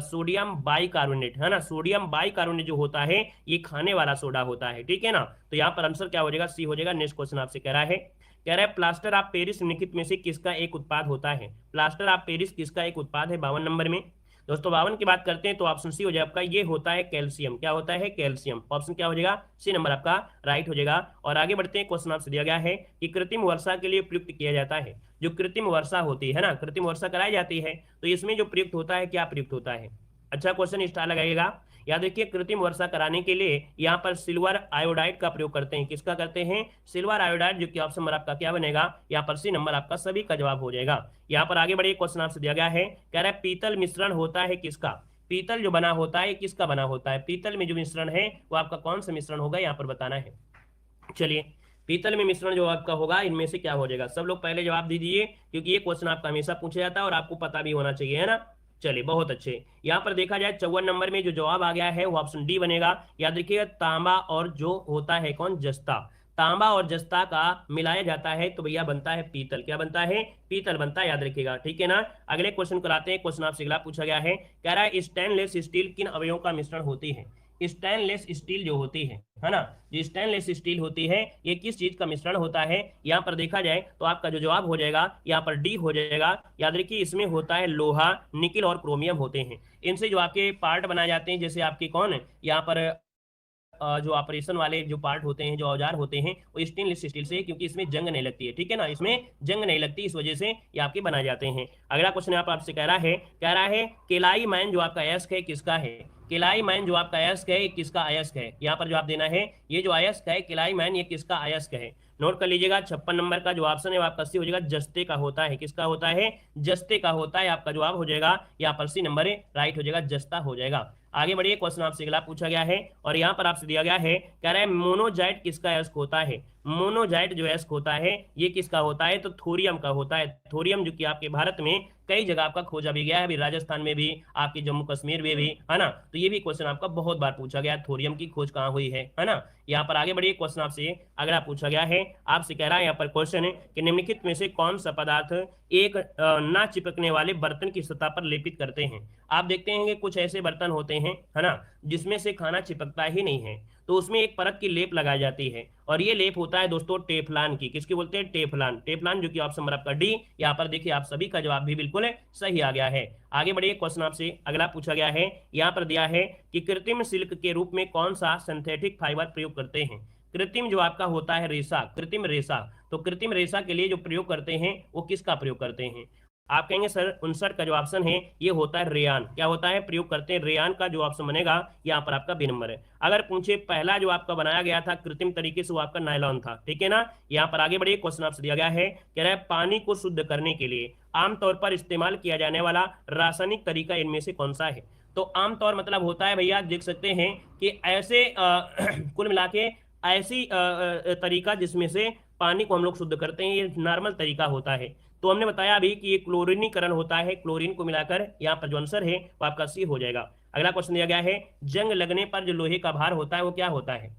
सोडियम बाइकार्बोनेट, है ना। सोडियम बाइकार्बोनेट जो होता है ये खाने वाला सोडा होता है, ठीक है ना। तो यहाँ पर आंसर क्या हो जाएगा, सी हो जाएगा। नेक्स्ट क्वेश्चन आपसे कह रहा है प्लास्टर ऑफ पेरिस निम्नलिखित में से किसका एक उत्पाद होता है। प्लास्टर ऑफ पेरिस किसका एक उत्पाद है, 52 नंबर में। दोस्तों 52 की बात करते हैं तो ऑप्शन सी हो जाएगा आपका, ये होता है कैल्शियम। क्या होता है, कैल्शियम। ऑप्शन क्या हो जाएगा, सी नंबर आपका राइट हो जाएगा। और आगे बढ़ते हैं, क्वेश्चन आपसे दिया गया है कि कृत्रिम वर्षा के लिए प्रयुक्त किया जाता है। जो कृत्रिम वर्षा होती है ना, कृत्रिम वर्षा कराई जाती है, तो इसमें जो प्रयुक्त होता है, क्या प्रयुक्त होता है। अच्छा क्वेश्चन स्टार लगाइएगा। याद रखिए कृत्रिम वर्षा कराने के लिए यहाँ पर सिल्वर आयोडाइड का प्रयोग करते हैं। किसका करते हैं, सिल्वर आयोडाइड, जो कि ऑप्शन नंबर आपका क्या बनेगा, यहाँ पर सी नंबर आपका सभी का जवाब हो जाएगा। यहाँ पर आगे बढ़िए, क्वेश्चन आपसे दिया गया है, कह रहा है पीतल मिश्रण होता है किसका। पीतल जो बना होता है किसका बना होता है। पीतल में जो मिश्रण है वो आपका कौन सा मिश्रण होगा, यहाँ पर बताना है। चलिए पीतल में मिश्रण जो आपका होगा इनमें से क्या हो जाएगा। सब लोग पहले जवाब दीजिए क्योंकि ये क्वेश्चन आपका हमेशा पूछा जाता है और आपको पता भी होना चाहिए, है ना। चलिए बहुत अच्छे। यहाँ पर देखा जाए 54 नंबर में जो जवाब आ गया है वो ऑप्शन डी बनेगा। याद रखिएगा तांबा और जो होता है कौन, जस्ता, तांबा और जस्ता का मिलाया जाता है तो भैया बनता है पीतल। क्या बनता है, पीतल बनता है, याद रखिएगा, ठीक है ना। अगले क्वेश्चन कराते हैं। क्वेश्चन आपसे अगला पूछा गया है, कह रहा है स्टेनलेस स्टील किन अवयवों का मिश्रण होती है। स्टेनलेस स्टील जो होती है ना, जो स्टेनलेस स्टील होती है ये किस चीज का मिश्रण होता है। यहाँ पर देखा जाए तो आपका जो जवाब हो जाएगा यहाँ पर डी हो जाएगा। याद रखिए इसमें होता है लोहा, निकिल और क्रोमियम होते हैं। इनसे जो आपके पार्ट बनाए जाते हैं, जैसे आपके कौन है यहाँ पर जो ऑपरेशन वाले जो पार्ट होते हैं, जो औजार होते हैं, वो स्टेनलेस स्टील से, क्योंकि इसमें जंग नहीं लगती है, ठीक है ना, इसमें जंग नहीं लगती, इस वजह से ये आपके बनाए जाते हैं। अगला क्वेश्चन यहाँ पर आपसे कह रहा है केलाई मैन जो आपका अयस्क है किसका है। केलाई मैन जो आपका अयस्क है किसका अयस्क है। यहाँ पर जवाब देना है, ये जो अयस्क है केलाई मैन ये किसका अयस्क है। नोट कर लीजिएगा 56 नंबर का जो ऑप्शन है वो आपका सी हो जाएगा, जस्ते का होता है। किसका होता है, जस्ते का होता है। आपका जवाब हो जाएगा यहाँ पर सी नंबर राइट हो जाएगा, जस्ता हो जाएगा। आगे बढ़िए, क्वेश्चन आपसे अगला पूछा गया है और यहाँ पर आपसे दिया गया है, कह रहा है मोनोजाइट किसका अयस्क होता है। मोनोजाइट जो अयस्क होता है ये किसका होता है, तो थोरियम का होता है। थोरियम जो कि आपके भारत में कई जगह आपका खोजा भी गया है, अभी राजस्थान में भी, आपके जम्मू कश्मीर में भी, है ना। तो ये भी क्वेश्चन आपका बहुत बार पूछा गया है, थोरियम की खोज कहाँ हुई है ना। यहाँ पर आगे बढ़िए, क्वेश्चन आपसे अगला पूछा गया है, आपसे कह रहा है यहाँ पर क्वेश्चन है कि निम्नलिखित में से कौन सा पदार्थ एक ना चिपकने वाले बर्तन की सतह पर लेपित करते हैं। आप देखते हैं कि कुछ ऐसे बर्तन होते हैं, है ना, जिसमें से खाना चिपकता ही नहीं है। तो उसमें एक परत की लेप लगाई जाती है, और ये लेप होता है दोस्तों टेफ्लॉन की। किसकी बोलते हैं? टेफ्लॉन। टेफ्लॉन, जो कि ऑप्शन नंबर आपका डी। यहाँ पर देखिए आप सभी का जवाब भी बिल्कुल सही आ गया है। आगे बढ़िए, क्वेश्चन आपसे अगला पूछा गया है। यहाँ पर दिया है कि कृत्रिम सिल्क के रूप में कौन सा सिंथेटिक फाइबर प्रयोग करते हैं? कृत्रिम जो आपका होता है रेशा, कृत्रिम रेशा, तो कृत्रिम रेशा के लिए जो प्रयोग करते हैं वो किसका प्रयोग करते हैं? आप कहेंगे सर 59 का जो ऑप्शन है ये होता है रेयान। क्या होता है? प्रयोग करते हैं रेयान का जो ऑप्शन बनेगा यहाँ पर आपका बी नंबर है। अगर पूछे पहला जो आपका बनाया गया था कृत्रिम तरीके से वो आपका नायलॉन था, ठीक है ना। यहाँ पर आगे बढ़िए, क्वेश्चन आपसे दिया गया है, कह रहा है पानी को शुद्ध करने के लिए आमतौर पर इस्तेमाल किया जाने वाला रासायनिक तरीका इनमें से कौन सा है? तो आमतौर मतलब होता है भैया, देख सकते हैं कि ऐसे कुल मिला के ऐसी तरीका जिसमें से पानी को हम लोग शुद्ध करते हैं, ये नॉर्मल तरीका होता है। तो हमने बताया अभी कि ये क्लोरीनीकरण होता है, क्लोरीन को मिलाकर। यहाँ पर जो आंसर है वो आपका सी हो जाएगा। अगला क्वेश्चन दिया गया है, जंग लगने पर जो लोहे का भार होता है वो क्या होता है?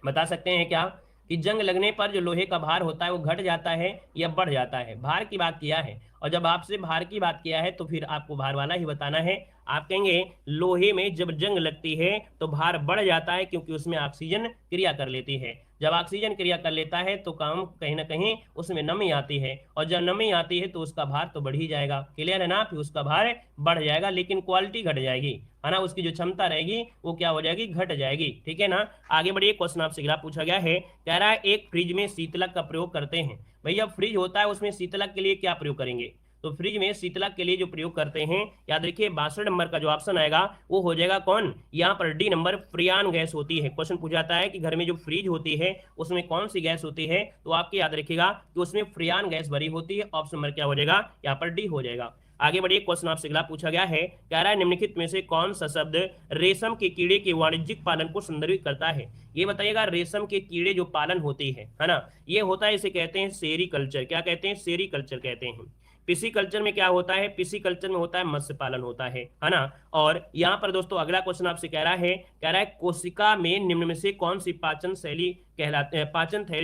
बता सकते हैं क्या कि जंग लगने पर जो लोहे का भार होता है वो घट जाता है या बढ़ जाता है? भार की बात किया है, और जब आपसे भार की बात किया है तो फिर आपको भार वाला ही बताना है। आप कहेंगे लोहे में जब जंग लगती है तो भार बढ़ जाता है, क्योंकि उसमें ऑक्सीजन क्रिया कर लेती है। जब ऑक्सीजन क्रिया कर लेता है तो काम कहीं ना कहीं उसमें नमी आती है, और जब नमी आती है तो उसका भार तो बढ़ ही जाएगा। क्लियर है ना? फिर उसका भार बढ़ जाएगा, लेकिन क्वालिटी घट जाएगी, है ना। उसकी जो क्षमता रहेगी वो क्या हो जाएगी? घट जाएगी, ठीक है ना। आगे बढ़िए, क्वेश्चन आपसे अगला पूछा गया है, कह रहा है एक फ्रिज में शीतलक का प्रयोग करते हैं। भैया फ्रिज होता है, उसमें शीतलक के लिए क्या प्रयोग करेंगे? तो फ्रिज में शीतलक के लिए जो प्रयोग करते हैं, याद रखिए 62 नंबर का जो ऑप्शन आएगा वो हो जाएगा कौन? यहाँ पर डी नंबर, फ्रियान गैस होती है। क्वेश्चन पूछा जाता है कि घर में जो फ्रिज होती है उसमें कौन सी गैस होती है, तो आपके याद रखिएगा कि उसमें फ्रियान गैस भरी होती है। ऑप्शन नंबर क्या हो जाएगा? यहाँ पर डी हो जाएगा। आगे बढ़िए, क्वेश्चन आपसे अगला पूछा गया है, कह रहा है निम्नलिखित में से कौन सा शब्द रेशम के कीड़े के वाणिज्यिक पालन को संदर्भित करता है? ये बताइएगा, रेशम के कीड़े जो पालन होती है ना, ये होता है, इसे कहते हैं सेरीकल्चर। क्या कहते हैं? सेरीकल्चर कहते हैं। पिसीकल्चर में क्या होता है? पिसीकल्चर में होता है मत्स्य पालन होता है ना। और यहाँ पर दोस्तों अगला क्वेश्चन आपसे कह रहा है कोशिका में निम्न में से कौन सी पाचन थैली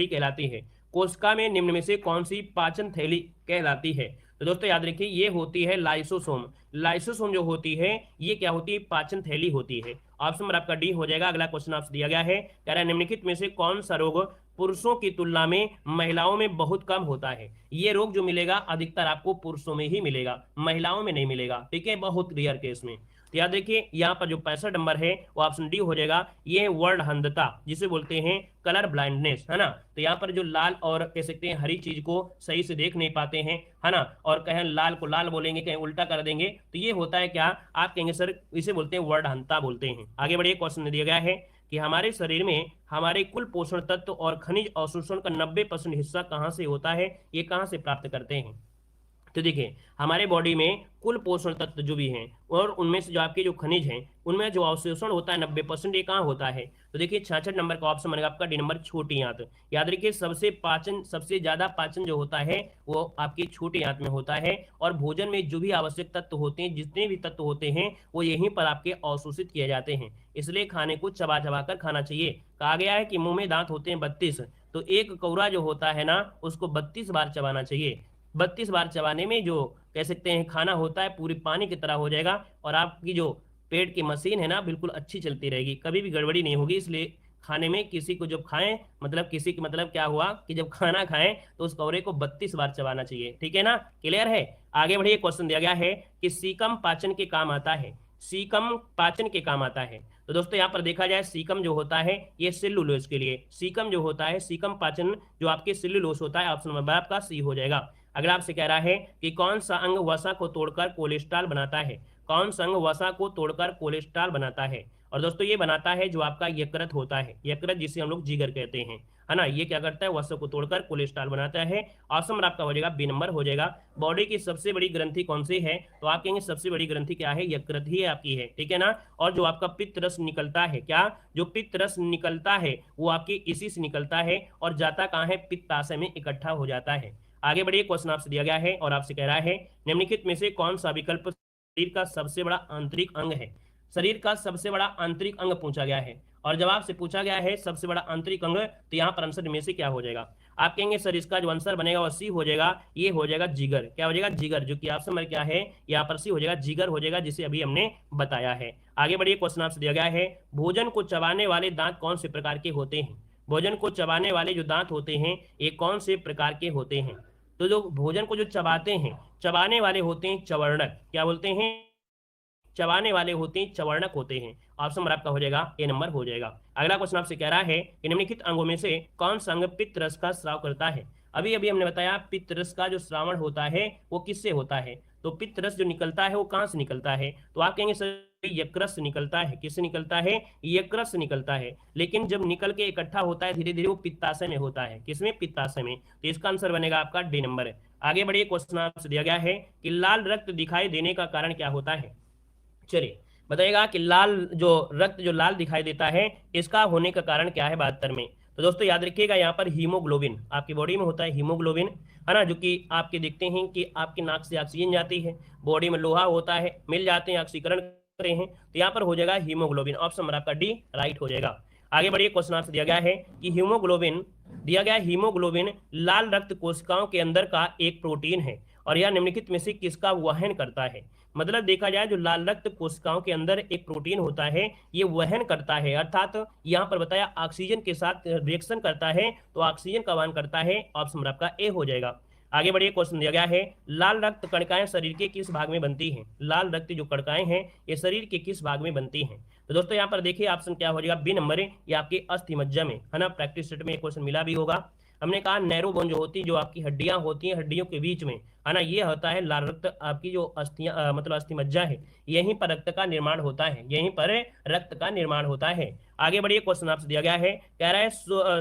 कहलाती है? कोशिका में निम्न में से कौन सी पाचन थैली कहलाती है? तो दोस्तों याद रखिए ये होती है लाइसोसोम। लाइसोसोम जो होती है ये क्या होती है? पाचन थैली होती है। ऑप्शन नंबर आपका डी हो जाएगा। अगला क्वेश्चन आपसे दिया गया है, कह रहा है निम्नलिखित में से कौन सा रोग पुरुषों की तुलना में महिलाओं में बहुत कम होता है? ये रोग जो मिलेगा अधिकतर आपको पुरुषों में ही मिलेगा, महिलाओं में नहीं मिलेगा, ठीक है, बहुत रेयर केस में। तो याद देखिए यहाँ पर जो 65 नंबर है वो ऑप्शन डी हो जाएगा। ये वर्ड अंधता जिसे बोलते हैं कलर ब्लाइंडनेस, है ना। तो यहाँ पर जो लाल और कह सकते हैं हरी चीज को सही से देख नहीं पाते हैं, है ना, और कहें लाल को लाल बोलेंगे, कहीं उल्टा कर देंगे, तो ये होता है क्या? आप कहेंगे सर इसे बोलते हैं वर्ड अंधता बोलते हैं। आगे बढ़िए, क्वेश्चन दिया गया है कि हमारे शरीर में हमारे कुल पोषण तत्व और खनिज अवशोषण का 90% हिस्सा कहाँ से होता है? ये कहाँ से प्राप्त करते हैं? तो देखिए हमारे बॉडी में कुल पोषण तत्व जो भी हैं और उनमें से जो आपके जो खनिज हैं उनमें जो अवशोषण होता है 90%, ये कहाँ होता है? तो देखिए 66 नंबर का ऑप्शन बनेगा आपका डी नंबर, छोटी आंत। याद रखिए सबसे ज्यादा पाचन जो होता है वो आपकी छोटी आंत में होता है, और भोजन में जो भी आवश्यक तत्व होते हैं, जितने भी तत्व होते हैं वो यहीं पर आपके अवशोषित किए जाते हैं। इसलिए खाने को चबा चबा कर खाना चाहिए। कहा गया है कि मुंह में दांत होते हैं 32, तो एक कौरा जो होता है ना उसको 32 बार चबाना चाहिए। 32 बार चबाने में जो कह सकते हैं खाना होता है पूरी पानी की तरह हो जाएगा, और आपकी जो पेट की मशीन है ना बिल्कुल अच्छी चलती रहेगी, कभी भी गड़बड़ी नहीं होगी। इसलिए खाने में किसी को जब खाएं, मतलब किसी की मतलब क्या हुआ कि जब खाना खाएं तो उस कौरे को 32 बार चबाना चाहिए, ठीक है ना। क्लियर है? आगे बढ़िए, क्वेश्चन दिया गया है कि सीकम पाचन के काम आता है। सीकम पाचन के काम आता है। तो दोस्तों यहाँ पर देखा जाए सीकम जो होता है ये सेलुलोज के लिए, सीकम जो होता है सीकम पाचन जो आपके सेलुलोज होता है। ऑप्शन नंबर आपका सी हो जाएगा। अगला आपसे कह रहा है कि कौन सा अंग वसा को तोड़कर कोलेस्ट्रॉल बनाता है? कौन सा अंग वसा को तोड़कर कोलेस्ट्रॉल बनाता है? और दोस्तों ये बनाता है जो आपका यकृत होता है, यकृत जिसे हम लोग जिगर कहते हैं, है ना। ये क्या करता है? वसा को तोड़कर कोलेस्ट्रॉल बनाता है। ऑप्शन नंबर आपका हो जाएगा बी नंबर हो जाएगा। बॉडी की सबसे बड़ी ग्रंथि कौन सी है? तो आप कहेंगे सबसे बड़ी ग्रंथि क्या है? यकृत ही आपकी है, ठीक है ना। और जो आपका पित्त रस निकलता है, क्या जो पित्त रस निकलता है वो आपके इसी से निकलता है और जाता कहाँ है? पित्ताशय में इकट्ठा हो जाता है। आगे बढ़िए, क्वेश्चन आपसे दिया गया है और आपसे कह रहा है निम्नलिखित में से कौन सा विकल्प शरीर का सबसे बड़ा आंतरिक अंग है? शरीर का सबसे बड़ा आंतरिक अंग पूछा गया है। और जब आपसे पूछा गया है सबसे बड़ा आंतरिक अंग, तो यहाँ पर आंसर में से क्या हो जाएगा? आप कहेंगे सर इसका जो आंसर बनेगा वो सी हो जाएगा, ये हो जाएगा जिगर। क्या हो जाएगा? जिगर, जो कि ऑप्शन नंबर क्या है यहाँ पर सी हो जाएगा, जिगर हो जाएगा, जिसे अभी हमने बताया है। आगे बढ़िए, क्वेश्चन आपसे दिया गया है भोजन को चबाने वाले दांत कौन से प्रकार के होते हैं? भोजन को चबाने वाले जो दांत होते हैं ये कौन से प्रकार के होते हैं? तो जो भोजन को जो चबाते हैं, चबाने वाले होते हैं चवर्णक। क्या बोलते हैं? चबाने वाले होते हैं चवर्णक होते हैं। ऑप्शन नंबर आपका हो जाएगा ए नंबर हो जाएगा। अगला क्वेश्चन आपसे कह रहा है कि निम्नलिखित अंगों में से कौन सा अंग पित्त रस का स्राव करता है? अभी अभी हमने बताया पित्त रस का जो श्रावण होता है वो किससे होता है? तो पित्त रस जो निकलता है वो कहाँ से निकलता है? तो आप कहेंगे सर यकृत से निकलता है। किससे निकलता है? यकृत से निकलता है। लेकिन जब निकल के इकट्ठा होता है धीरे धीरे वो पित्ताशय में होता है। किसमें? पित्ताशय में। तो इसका आंसर बनेगा आपका डी नंबर है। आगे बढ़िए, क्वेश्चन आपसे दिया गया है कि लाल रक्त दिखाई देने का कारण क्या होता है? चलिए बताइएगा कि लाल जो रक्त जो लाल दिखाई देता है इसका होने का कारण क्या है 72 में? तो दोस्तों याद रखिएगा यहाँ पर हीमोग्लोबिन आपकी बॉडी में होता है, हीमोग्लोबिन है ना, जो कि आपके देखते हैं कि आपकी नाक से ऑक्सीजन जाती है, बॉडी में लोहा होता है, मिल जाते हैं, ऑक्सीकरण कर रहे हैं, तो यहाँ पर हो जाएगा हीमोग्लोबिन। ऑप्शन नंबर आपका डी राइट हो जाएगा। आगे बढ़िए, क्वेश्चन आपसे दिया गया है कि हीमोग्लोबिन दिया गया, हीमोग्लोबिन लाल रक्त कोशिकाओं के अंदर का एक प्रोटीन है और यह निम्नलिखित में से किसका वहन करता है? मतलब देखा जाए जो लाल रक्त कोशिकाओं के अंदर एक प्रोटीन होता है ये वहन करता है, अर्थात यहाँ पर बताया ऑक्सीजन के साथ रिएक्शन करता है, तो ऑक्सीजन का वहन करता है। ऑप्शन नंबर आपका ए हो जाएगा। आगे बढ़िए, क्वेश्चन दिया गया है लाल रक्त कणिकाएं शरीर के किस भाग में बनती हैं? लाल रक्त जो कणिकाएं हैं ये शरीर के किस भाग में बनती हैं? तो दोस्तों यहाँ पर देखिए ऑप्शन क्या हो जाएगा, बी नंबर है, ये आपके अस्थि मज्जा में है ना। प्रैक्टिस सेट में क्वेश्चन मिला भी होगा। हमने कहा नैरो बोन जो होती है, जो आपकी हड्डियां होती हैं हड्डियों के बीच में है ना, ये होता है लाल रक्त। आपकी जो अस्थियां मतलब अस्थि मज्जा है यहीं पर रक्त का निर्माण होता है, यहीं पर रक्त का निर्माण होता है। आगे बढ़िए, क्वेश्चन आपसे दिया गया है, कह रहा है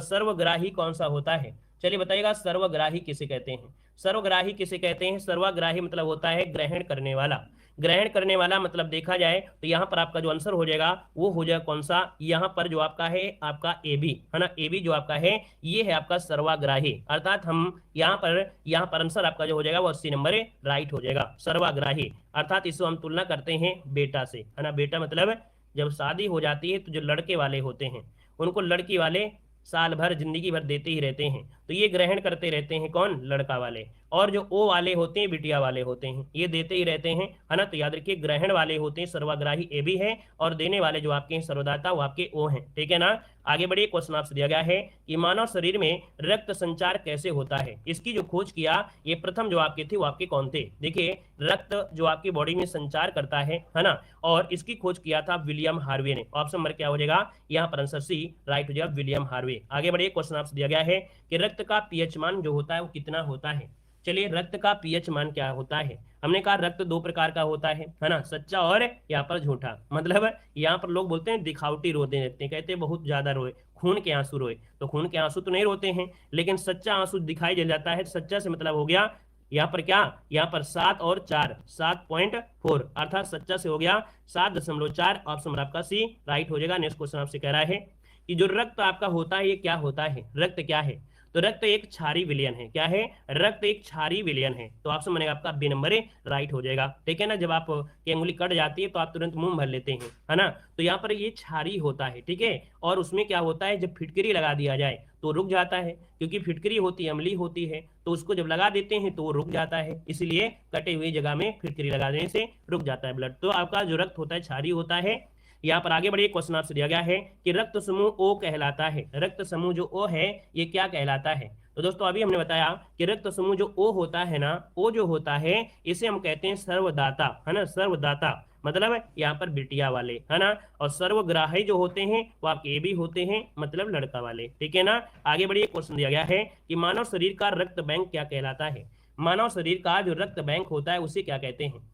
सर्वग्राही कौन सा होता है? चलिए बताइएगा सर्वग्राही किसे कहते हैं? सर्वग्राही किसे कहते हैं? सर्वग्राही मतलब होता है ग्रहण करने वाला। ग्रहण करने वाला मतलब देखा जाए तो यहाँ पर आपका जो आंसर हो जाएगा वो हो जाएगा कौन सा? यहाँ पर जो आपका है आपका ए बी है ना, ए बी जो आपका है ये है आपका सर्वाग्राही, अर्थात हम यहाँ पर आंसर आपका जो हो जाएगा वो 80 नंबर राइट हो जाएगा। सर्वाग्राही अर्थात इसको हम तुलना करते हैं बेटा से है ना। बेटा मतलब जब शादी हो जाती है तो जो लड़के वाले होते हैं उनको लड़की वाले साल भर जिंदगी भर देते ही रहते हैं, तो ये ग्रहण करते रहते हैं कौन? लड़का वाले। और जो ओ वाले होते हैं बिटिया वाले होते हैं ये देते ही रहते हैं है ना। तो याद रखिए ग्रहण वाले होते हैं सर्वग्राही ए बी है और देने वाले जो आपके सर्वदाता वो आपके ओ हैं, ठीक है ना। आगे बढ़िए, क्वेश्चन आपसे दिया गया है कि मानव शरीर में रक्त संचार कैसे होता है? इसकी जो खोज किया ये प्रथम जो आपके थे वो आपके कौन थे? देखिए रक्त जो आपकी बॉडी में संचार करता है ना, और इसकी खोज किया था विलियम हार्वे ने। ऑप्शन नंबर क्या हो जाएगा यहाँ पर? आंसर सी राइट हो जाएगा, विलियम हार्वे। आगे बढ़िए, क्वेश्चन आपसे दिया गया है कि रक्त का पीएच मान जो होता है वो कितना होता है? चलिए रक्त का पीएच मान क्या होता है? हमने कहा रक्त दो प्रकार का होता है ना, सच्चा और यहाँ पर झूठा। मतलब यहाँ पर लोग बोलते हैं दिखावटी रोते रहते हैं, कहते हैं बहुत ज्यादा रोए, खून के आंसू रोए, तो खून के आंसू तो नहीं रोते हैं लेकिन सच्चा आंसू दिखाई दे जाता है। सच्चा से मतलब हो गया यहाँ पर क्या, यहाँ पर 7 और 4 7.4 अर्थात सच्चा से हो गया 7.4। ऑप्शन आपका सी राइट हो जाएगा। नेक्स्ट क्वेश्चन आपसे कह रहा है कि जो रक्त आपका होता है ये क्या होता है? रक्त क्या है? तो रक्त एक क्षारीय विलयन है। क्या है? रक्त एक क्षारीय विलयन है। तो ऑप्शन बनेगा आपका बी नंबर राइट हो जाएगा, ठीक है ना। जब आप की अंगुली कट जाती है तो आप तुरंत मुंह भर लेते हैं है ना, तो यहाँ पर ये क्षारीय होता है, ठीक है। और उसमें क्या होता है जब फिटकरी लगा दिया जाए तो रुक जाता है, क्योंकि फिटकरी होती है अम्लीय होती है, तो उसको जब लगा देते हैं तो वो रुक जाता है, इसलिए कटे हुई जगह में फिटकरी लगा देने से रुक जाता है ब्लड। तो आपका जो रक्त होता है क्षारीय होता है। यहाँ पर आगे बढ़िए, क्वेश्चन आपसे दिया गया है कि रक्त समूह ओ कहलाता है। रक्त समूह जो ओ है ये क्या कहलाता है? तो दोस्तों अभी हमने बताया कि रक्त समूह जो ओ होता है ना, ओ जो होता है इसे हम कहते हैं सर्वदाता है ना। सर्वदाता मतलब यहाँ पर बिटिया वाले है ना, और सर्वग्राही जो होते हैं वो आपके ए भी होते हैं, मतलब लड़का वाले, ठीक है ना। आगे बढ़िए, क्वेश्चन दिया गया है कि मानव शरीर का रक्त बैंक क्या कहलाता है? मानव शरीर का जो रक्त बैंक होता है उसे क्या कहते हैं?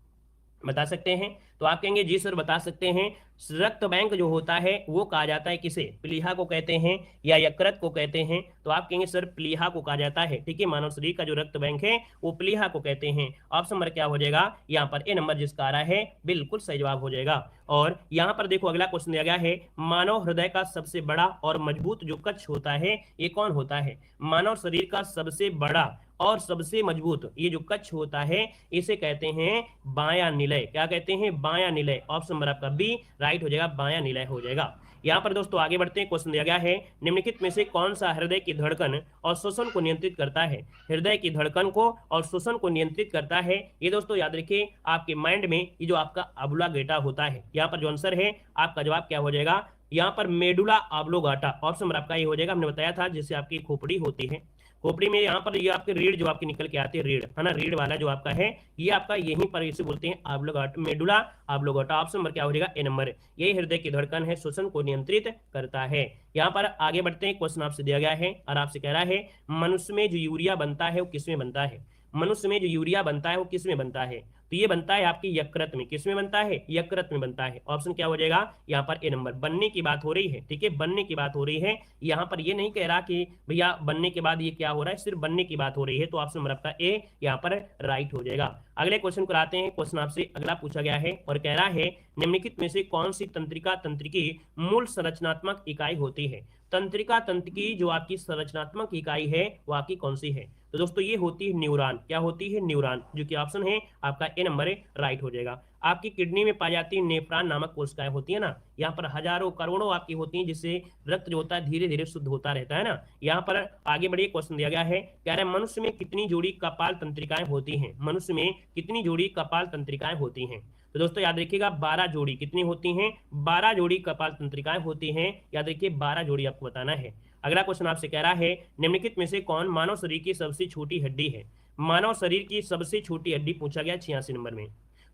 बता सकते हैं? तो आप कहेंगे जी सर बता सकते हैं। रक्त बैंक जो होता है वो कहा जाता है किसे? प्लीहा को कहते हैं या यकृत को कहते हैं? तो आप कहेंगे सर प्लीहा को कहा जाता है, ठीक है। मानव शरीर का जो रक्त बैंक है वो प्लीहा को कहते हैं। ऑप्शन नंबर क्या हो जाएगा यहाँ पर? ए नंबर जिसका आ रहा है बिल्कुल सही जवाब हो जाएगा। और यहाँ पर देखो अगला क्वेश्चन दिया गया है, मानव हृदय का सबसे बड़ा और मजबूत जो कक्ष होता है ये कौन होता है? मानव शरीर का सबसे बड़ा और सबसे मजबूत ये जो कक्ष होता है इसे कहते हैं बायां निलय। क्या कहते हैं? बायां निलय। ऑप्शन नंबर आपका बी राइट हो जाएगा, बायां निलय हो जाएगा। यहाँ पर दोस्तों आगे बढ़ते हैं। क्वेश्चन दिया गया है निम्नलिखित में से कौन सा हृदय की धड़कन और श्वसन को नियंत्रित करता है। हृदय की धड़कन को और श्वसन को नियंत्रित करता है, ये दोस्तों याद रखिए आपके माइंड में ये जो आपका ऑब्लोगेटा होता है। यहाँ पर जो आंसर है आपका जवाब क्या हो जाएगा, यहाँ पर मेडुला ऑब्लोगाटा ऑप्शन नंबर आपका ये हो जाएगा। हमने बताया था जिससे आपकी खोपड़ी होती है, खोपड़ी में यहाँ पर ये आपके रीढ़ जो आपकी निकल के आती है, रीढ़ है ना, रीढ़ वाला जो आपका है ये आपका यहीं पर इसे बोलते हैं ऑब्लोगाटा, मेडुला ऑब्लोगाटा। ऑप्शन नंबर क्या हो जाएगा ए नंबर। ये हृदय की धड़कन है, श्वसन को नियंत्रित करता है। यहाँ पर आगे बढ़ते हैं। क्वेश्चन आपसे दिया गया है और आपसे कह रहा है मनुष्य में जो यूरिया बनता है वो किसमें बनता है। मनुष्य में जो यूरिया बनता है वो किसमें बनता है, तो ये बनता है आपकी यकृत में। किसमें बनता है, यकृत में बनता है। ऑप्शन क्या हो जाएगा यहाँ पर ए नंबर। बनने की बात हो रही है, ठीक है, बनने की बात हो रही है। यहाँ पर ये नहीं कह रहा कि भैया बनने के बाद ये क्या हो रहा है, सिर्फ बनने की बात हो रही है, तो ऑप्शन नंबर आपका ए यहाँ पर राइट हो जाएगा। अगले क्वेश्चन को आते हैं। क्वेश्चन आपसे अगला पूछा गया है और कह रहा है निम्नलिखित में से कौन सी तंत्रिका तंत्र की मूल संरचनात्मक इकाई होती है। तंत्रिका तंत्र की जो आपकी संरचनात्मक इकाई है वो आपकी कौन सी है, तो दोस्तों ये होती है न्यूरॉन। क्या होती है, न्यूरॉन, जो कि ऑप्शन है आपका ए नंबर राइट हो जाएगा। आपकी किडनी में पाई जाती है नेफ्रॉन नामक कोशिकाएं होती है ना, यहाँ पर हजारों करोड़ों आपकी होती हैं, जिससे रक्त जो होता है धीरे धीरे शुद्ध होता रहता है ना। यहाँ पर आगे बढ़िए। क्वेश्चन दिया गया है, कह रहे हैं मनुष्य में कितनी जोड़ी कपाल तंत्रिकाएं होती हैं। मनुष्य में कितनी जोड़ी कपाल तंत्रिकाएं होती हैं, तो दोस्तों याद रखिएगा 12 जोड़ी। कितनी होती हैं, 12 जोड़ी कपाल तंत्रिकाएं होती हैं, याद रखिए 12 जोड़ी आपको बताना है। अगला क्वेश्चन आपसे कह रहा है निम्नलिखित में से कौन मानव शरीर की सबसे छोटी हड्डी है। मानव शरीर की सबसे छोटी हड्डी पूछा गया 86 नंबर में।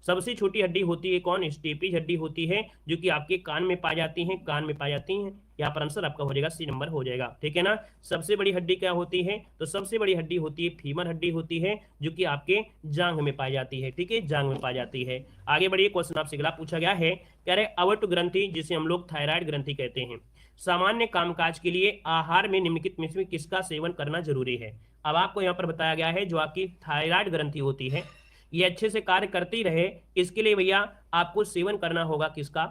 सबसे छोटी हड्डी होती है कौन, स्टेपीज हड्डी होती है, जो कि आपके कान में पाई जाती है, कान में पाई जाती है। यहाँ पर आंसर आपका हो जाएगा सी नंबर हो जाएगा, ठीक है ना। सबसे बड़ी हड्डी क्या होती है, तो सबसे बड़ी हड्डी होती है फीमर हड्डी होती है, जो कि आपके जांघ में पाई जाती है, ठीक है, जांघ में पाई जाती है। आगे बढ़िए। क्वेश्चन आपसे अगला पूछा गया है, कह रहे अवट ग्रंथि जिसे हम लोग थायराइड ग्रंथि कहते हैं, सामान्य कामकाज के लिए आहार में निम्नलिखित में से किसका सेवन करना जरूरी है। अब आपको यहाँ पर बताया गया है जो आपकी थायराइड ग्रंथि होती है ये अच्छे से कार्य करती रहे, इसके लिए भैया आपको सेवन करना होगा किसका,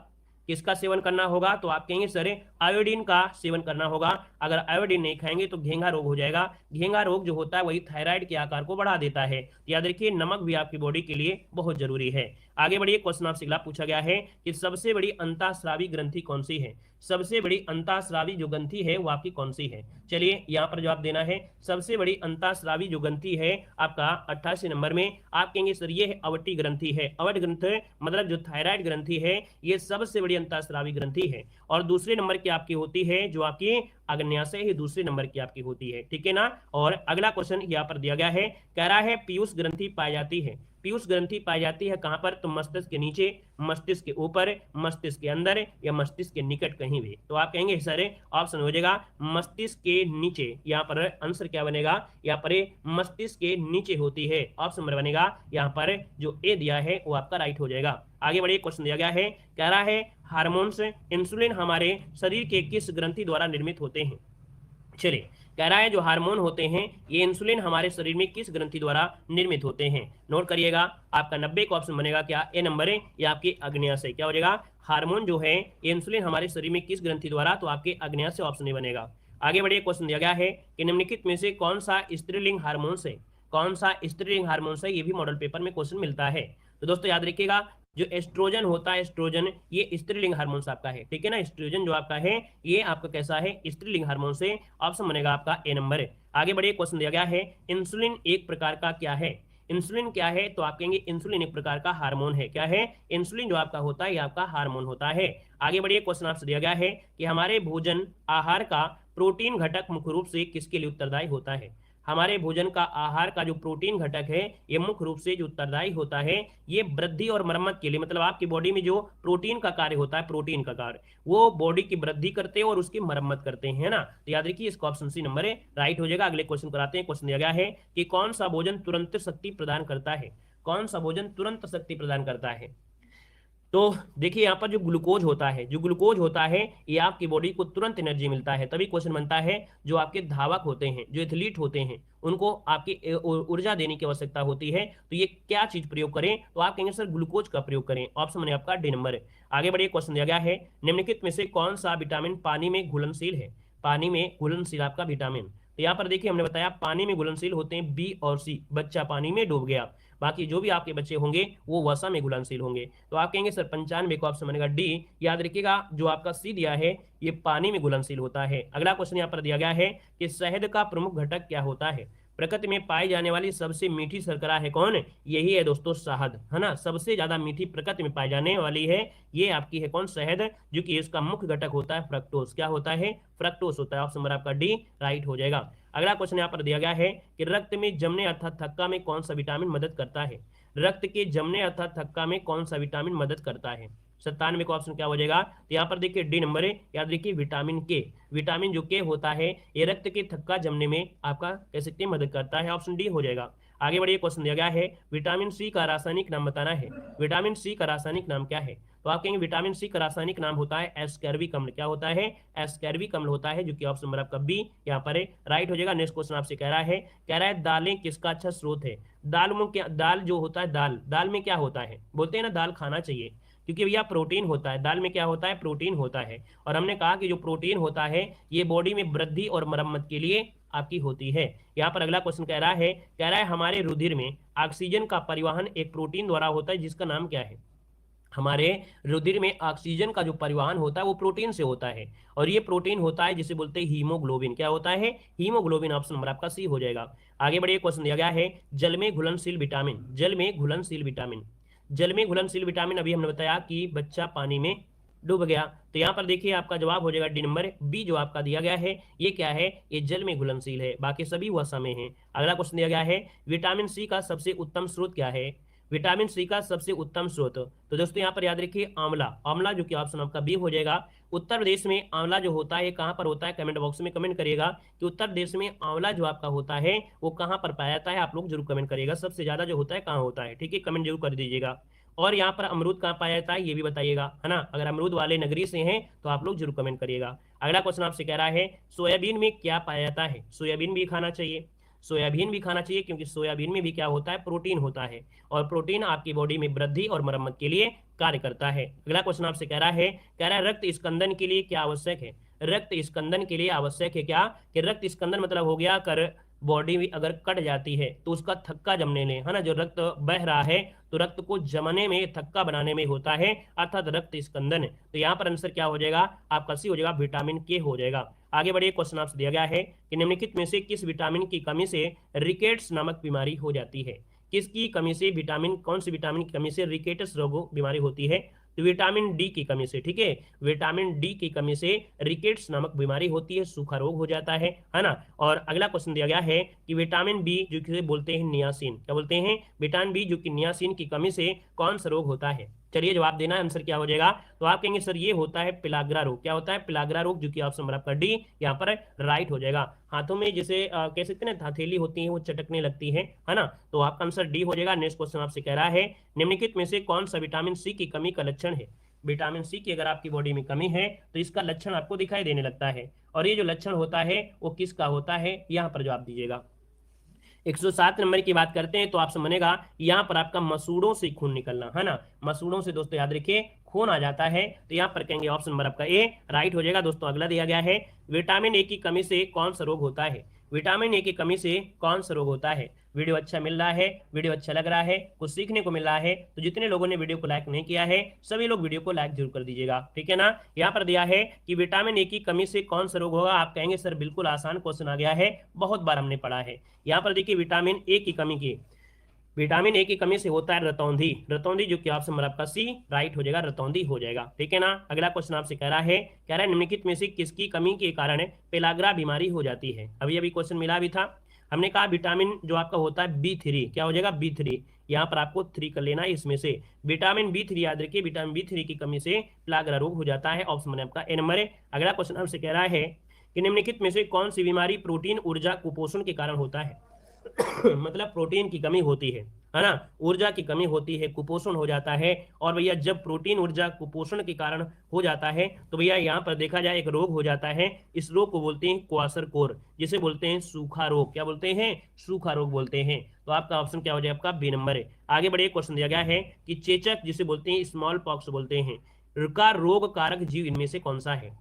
किसका सेवन करना होगा, तो आप कहेंगे सर आयोडीन का सेवन करना होगा। अगर आयोडीन नहीं खाएंगे तो घेंगा रोग हो जाएगा। घेंगा रोग जो होता है वही थायराइड के आकार को बढ़ा देता है। याद रखिए नमक भी आपकी बॉडी के लिए बहुत जरूरी है। आगे बढ़िए। क्वेश्चन आपसे अगला पूछा गया है कि सबसे बड़ी अंतःस्रावी ग्रंथि कौन सी है। सबसे बड़ी अंतःस्रावी जो ग्रंथि है वो आपकी कौन सी है, चलिए यहाँ पर जवाब देना है। सबसे बड़ी अंतःस्रावी जो ग्रंथि है आपका 88 नंबर में, आप कहेंगे सर ये है अवटी ग्रंथि है। अवट ग्रंथि मतलब जो थायराइड ग्रंथि है ये सबसे बड़ी अंतःस्रावी ग्रंथि है। और दूसरे नंबर की आपकी होती है जो आपकी अग्न्याशय ही दूसरे नंबर की आपकी होती है, ठीक है ना। और अगला क्वेश्चन यहाँ पर दिया गया है, कह रहा है पीयूष ग्रंथि पाई जाती है। पीयूष ग्रंथि पाई जाती है कहां पर, तो मस्तिष्क के नीचे, मस्तिष्क के ऊपर, मस्तिष्क के अंदर या मस्तिष्क के निकट कहीं भी। तो आप कहेंगे सर ऑप्शन हो जाएगा मस्तिष्क के नीचे। यहाँ पर आंसर क्या बनेगा, यहाँ पर मस्तिष्क के नीचे होती है। ऑप्शन नंबर बनेगा यहाँ पर जो ए दिया है वो आपका राइट हो जाएगा। आगे बढ़िए। क्वेश्चन दिया गया है, कह रहा है हार्मोन्स इंसुलिन हमारे शरीर के किस ग्रंथि द्वारा निर्मित होते हैं। चलिए कह रहा है जो हार्मोन होते हैं ये इंसुलिन हमारे शरीर में किस ग्रंथि द्वारा निर्मित होते हैं। नोट करिएगा आपका 90 का ऑप्शन बनेगा क्या, ए नंबर है, ये आपकी अग्न्याशय। क्या हो जाएगा, हार्मोन जो है ये इंसुलिन हमारे शरीर में किस ग्रंथि द्वारा, तो आपके अग्न्याशय ऑप्शन नहीं बनेगा। आगे बढ़िए। क्वेश्चन दिया गया है कि निम्नलिखित में से कौन सा स्त्रीलिंग हार्मोन है, कौन सा स्त्रीलिंग हार्मोन है, ये भी मॉडल पेपर में क्वेश्चन मिलता है। तो दोस्तों याद रखिएगा जो एस्ट्रोजन होता है, एस्ट्रोजन ये स्त्रीलिंग हार्मोन आपका है, ठीक है ना। एस्ट्रोजन जो आपका है ये आपका कैसा है, स्त्रीलिंग हार्मोन से। ऑप्शन बनेगा आपका ए नंबर है। आगे बढ़िए। क्वेश्चन दिया गया है इंसुलिन एक प्रकार का क्या है। इंसुलिन क्या है, तो आप कहेंगे इंसुलिन एक प्रकार का हार्मोन है। क्या है, इंसुलिन जो आपका होता है ये आपका हार्मोन होता है। आगे बढ़िए। क्वेश्चन आपसे दिया गया है कि हमारे भोजन आहार का प्रोटीन घटक मुख्य रूप से किसके लिए उत्तरदायी होता है। हमारे भोजन का आहार का जो प्रोटीन घटक है ये मुख्य रूप से जो उत्तरदायी होता है ये वृद्धि और मरम्मत के लिए, मतलब आपकी बॉडी में जो प्रोटीन का कार्य होता है, प्रोटीन का कार्य वो बॉडी की वृद्धि करते हैं और उसकी मरम्मत करते हैं ना। तो याद रखिए इसका ऑप्शन सी नंबर है राइट हो जाएगा। अगले क्वेश्चन कराते हैं। क्वेश्चन दिया गया है कि कौन सा भोजन तुरंत शक्ति प्रदान करता है, कौन सा भोजन तुरंत शक्ति प्रदान करता है। तो देखिए यहाँ पर जो ग्लूकोज होता है, जो ग्लूकोज होता है ये आपकी बॉडी को तुरंत एनर्जी मिलता है। तभी क्वेश्चन बनता है जो आपके धावक होते हैं, जो एथलीट होते हैं, उनको आपकी ऊर्जा देने की आवश्यकता होती है। तो ये क्या चीज प्रयोग करें, तो आप कहेंगे सर ग्लूकोज का प्रयोग करें। ऑप्शन में आपका डी नंबर है। आगे बढ़िए। क्वेश्चन दिया गया है निम्नलिखित में से कौन सा विटामिन पानी में घुलनशील है। पानी में घुलनशील आपका विटामिन, तो यहाँ पर देखिए हमने बताया पानी में घुलनशील होते हैं बी और सी। बच्चा पानी में डूब गया, बाकी जो भी आपके बच्चे होंगे वो वसा में घुलनशील होंगे। तो आप कहेंगे सर 95 को ऑप्शन बनेगा डी। याद रखिएगा जो आपका सी दिया है ये पानी में घुलनशील होता है। अगला क्वेश्चन यहाँ पर दिया गया है कि शहद का प्रमुख घटक क्या होता है। प्रकृति में पाई जाने वाली सबसे मीठी शर्करा है कौन? यही है दोस्तों शहद, है ना। सबसे ज्यादा मीठी प्रकृति में पाई जाने वाली है ये आपकी है कौन? शहद, जो कि इसका मुख्य घटक होता है फ्रक्टोज। क्या होता है? फ्रक्टोज होता है। ऑप्शन नंबर आपका डी राइट हो जाएगा। अगला क्वेश्चन यहाँ पर दिया गया है कि रक्त में जमने अर्थात थक्का में कौन सा विटामिन मदद करता है। रक्त के जमने अर्थात थक्का में कौन सा विटामिन मदद करता है। 97 का ऑप्शन क्या हो जाएगा? तो यहाँ पर देखिए डी नंबर है। याद रखिए विटामिन के, विटामिन जो के होता है ये रक्त के थक्का जमने में आपका कह सकते हैं मदद करता है। ऑप्शन डी हो जाएगा। आगे बढ़िए, क्वेश्चन दिया गया है विटामिन सी का रासायनिक नाम बताना है। विटामिन सी का रासायनिक नाम क्या है? तो आप कहेंगे विटामिन सी का रासायनिक नाम होता है एस्कर्बिक अम्ल। क्या होता है? एस्कर्बिक अम्ल होता है, जो कि ऑप्शन नंबर आपका बी यहाँ पर है राइट हो जाएगा। नेक्स्ट क्वेश्चन आपसे कह रहा है दालें किसका अच्छा स्रोत है। दाल में क्या, दाल जो होता है दाल में क्या होता है? बोलते हैं ना दाल खाना चाहिए, क्योंकि भैया प्रोटीन होता है। दाल में क्या होता है? प्रोटीन होता है। और हमने कहा कि जो प्रोटीन होता है ये बॉडी में वृद्धि और मरम्मत के लिए आपकी होती है। यहाँ पर अगला क्वेश्चन कह रहा है हमारे रुधिर में ऑक्सीजन का परिवहन एक प्रोटीन द्वारा होता है जिसका नाम क्या है। हमारे रुधिर में ऑक्सीजन का जो परिवहन होता है वो प्रोटीन से होता है, और ये प्रोटीन होता है जिसे बोलते हैं हीमोग्लोबिन। क्या होता है? हीमोग्लोबिन। ऑप्शन नंबर आपका सी हो जाएगा। आगे बढ़िए, क्वेश्चन दिया गया है जल में घुलनशील विटामिन। जल में घुलनशील विटामिन, जल में घुलनशील विटामिन अभी हमने बताया कि बच्चा पानी में डूब गया। तो यहाँ पर देखिए आपका जवाब हो जाएगा डी नंबर बी जो आपका दिया गया है। ये क्या है? ये जल में घुलनशील है, बाकी सभी वसा में है। अगला क्वेश्चन दिया गया है विटामिन सी का सबसे उत्तम स्रोत क्या है। विटामिन सी का सबसे उत्तम स्रोत, तो दोस्तों यहाँ पर याद रखिए आंवला। आंवला जो कि ऑप्शन आपका बी हो जाएगा। उत्तर प्रदेश में आंवला जो होता है कहाँ पर होता है? कमेंट बॉक्स में कमेंट करिएगा कि उत्तर प्रदेश में आंवला जो आपका होता है वो कहाँ पर पाया जाता है। आप लोग जरूर कमेंट करिएगा सबसे ज्यादा जो होता है कहाँ होता है, ठीक है, कमेंट जरूर कर दीजिएगा। और यहाँ पर अमरूद कहाँ पाया जाता है ये भी बताइएगा, है ना। अगर अमरूद वाले नगरी से हैं तो आप लोग जरूर कमेंट करिएगा। अगला क्वेश्चन आपसे कह रहा है सोयाबीन में क्या पाया जाता है। सोयाबीन भी खाना चाहिए, सोयाबीन भी खाना चाहिए, क्योंकि सोयाबीन में भी क्या होता है? प्रोटीन होता है, और प्रोटीन आपकी बॉडी में वृद्धि और मरम्मत के लिए कार्य करता है। अगला क्वेश्चन आपसे कह रहा है रक्त स्कंदन के लिए क्या आवश्यक है। रक्त स्कंदन के लिए आवश्यक है क्या? कि रक्त स्कंदन मतलब हो गया कर बॉडी भी अगर कट जाती है तो उसका थक्का जमने में, है ना, जो रक्त बह रहा है तो रक्त को जमने में, थक्का बनाने में होता है, अर्थात रक्त स्कंदन। तो यहाँ पर आंसर क्या हो जाएगा? आपका सी हो जाएगा, विटामिन के हो जाएगा। आगे बढ़िए, क्वेश्चन आपसे दिया गया है कि निम्नलिखित में से किस विटामिन की कमी से रिकेट्स नामक बीमारी हो जाती है। किसकी कमी से विटामिन, कौन सी विटामिन की कमी से रिकेट्स रोग बीमारी होती है? तो विटामिन डी की कमी से, ठीक है, विटामिन डी की कमी से रिकेट्स नामक बीमारी होती है, सूखा रोग हो जाता है ना। और अगला क्वेश्चन दिया गया है कि विटामिन बी जो कि बोलते हैं नियासिन, क्या बोलते हैं? विटामिन बी जो कि नियासिन की कमी से कौन सा रोग होता है? चलिए जवाब देना, आंसर क्या हो जाएगा? तो आप कहेंगे सर ये होता है पिलाग्रा रोग। क्या होता है? पिलाग्रा रोग, जो कि ऑप्शन नंबर आपका डी यहाँ पर राइट हो जाएगा। हाथों में जैसे कह सकते हैं ना हथेली होती है वो चटकने लगती है ना। तो आपका आंसर डी हो जाएगा। नेक्स्ट क्वेश्चन आपसे कह रहा है निम्नलिखित में से कौन सा विटामिन सी की कमी का लक्षण है। विटामिन सी की अगर आपकी बॉडी में कमी है तो इसका लक्षण आपको दिखाई देने लगता है, और ये जो लक्षण होता है वो किसका होता है? यहाँ पर जवाब दीजिएगा। 107 नंबर की बात करते हैं तो आपसे बनेगा यहाँ पर आपका मसूड़ों से खून निकलना, है ना। मसूड़ों से दोस्तों याद रखिए खून आ जाता है, तो यहाँ पर कहेंगे ऑप्शन नंबर आपका ए राइट हो जाएगा। दोस्तों अगला दिया गया है विटामिन ए की कमी से कौन सा रोग होता है। विटामिन ए की कमी से कौन सा रोग होता है? वीडियो अच्छा मिल रहा है, वीडियो अच्छा लग रहा है, कुछ सीखने को मिल रहा है, तो जितने लोगों ने वीडियो को लाइक नहीं किया है सभी लोग वीडियो को लाइक जरूर कर दीजिएगा, ठीक है ना। यहाँ पर दिया है कि विटामिन ए की कमी से कौन सा रोग होगा। आप कहेंगे सर बिल्कुल आसान क्वेश्चन आ गया है, बहुत बार हमने पढ़ा है। यहाँ पर देखिए विटामिन ए की कमी की, विटामिन ए की कमी से होता है रतौंधी। रतौंधी जो कि ऑप्शन नंबर आपका सी राइट हो जाएगा, रतौंधी हो जाएगा, ठीक है ना। अगला क्वेश्चन आपसे कह रहा है निम्नलिखित में से किसकी कमी के कारण पेलाग्रा बीमारी हो जाती है। अभी अभी क्वेश्चन मिला भी था, हमने कहा विटामिन जो आपका होता है B3, क्या हो जाएगा? B3। यहाँ पर आपको 3 कर लेना है इसमें से। विटामिन B3 याद रखिए, विटामिन B3 की कमी से पेलाग्रा रोग हो जाता है। ऑप्शन नंबर आपका ए नंबर है। अगला क्वेश्चन आपसे कह रहा है कि निम्नलिखित में से कौन सी बीमारी प्रोटीन ऊर्जा कुपोषण के कारण होता है। मतलब प्रोटीन की कमी होती है ना, ऊर्जा की कमी होती है, कुपोषण हो जाता है। और भैया जब प्रोटीन ऊर्जा कुपोषण के कारण हो जाता है तो भैया यहाँ पर देखा जाए एक रोग हो जाता है, इस रोग को बोलते हैं क्वाशरकोर, जिसे बोलते हैं सूखा रोग। क्या बोलते हैं? सूखा रोग बोलते हैं। तो आपका ऑप्शन क्या हो जाए? आपका बी नंबर है। आगे बढ़िए, क्वेश्चन दिया गया है कि चेचक जिसे बोलते हैं स्मॉल पॉक्स बोलते हैं का रोग कारक जीव इनमें से कौन सा है।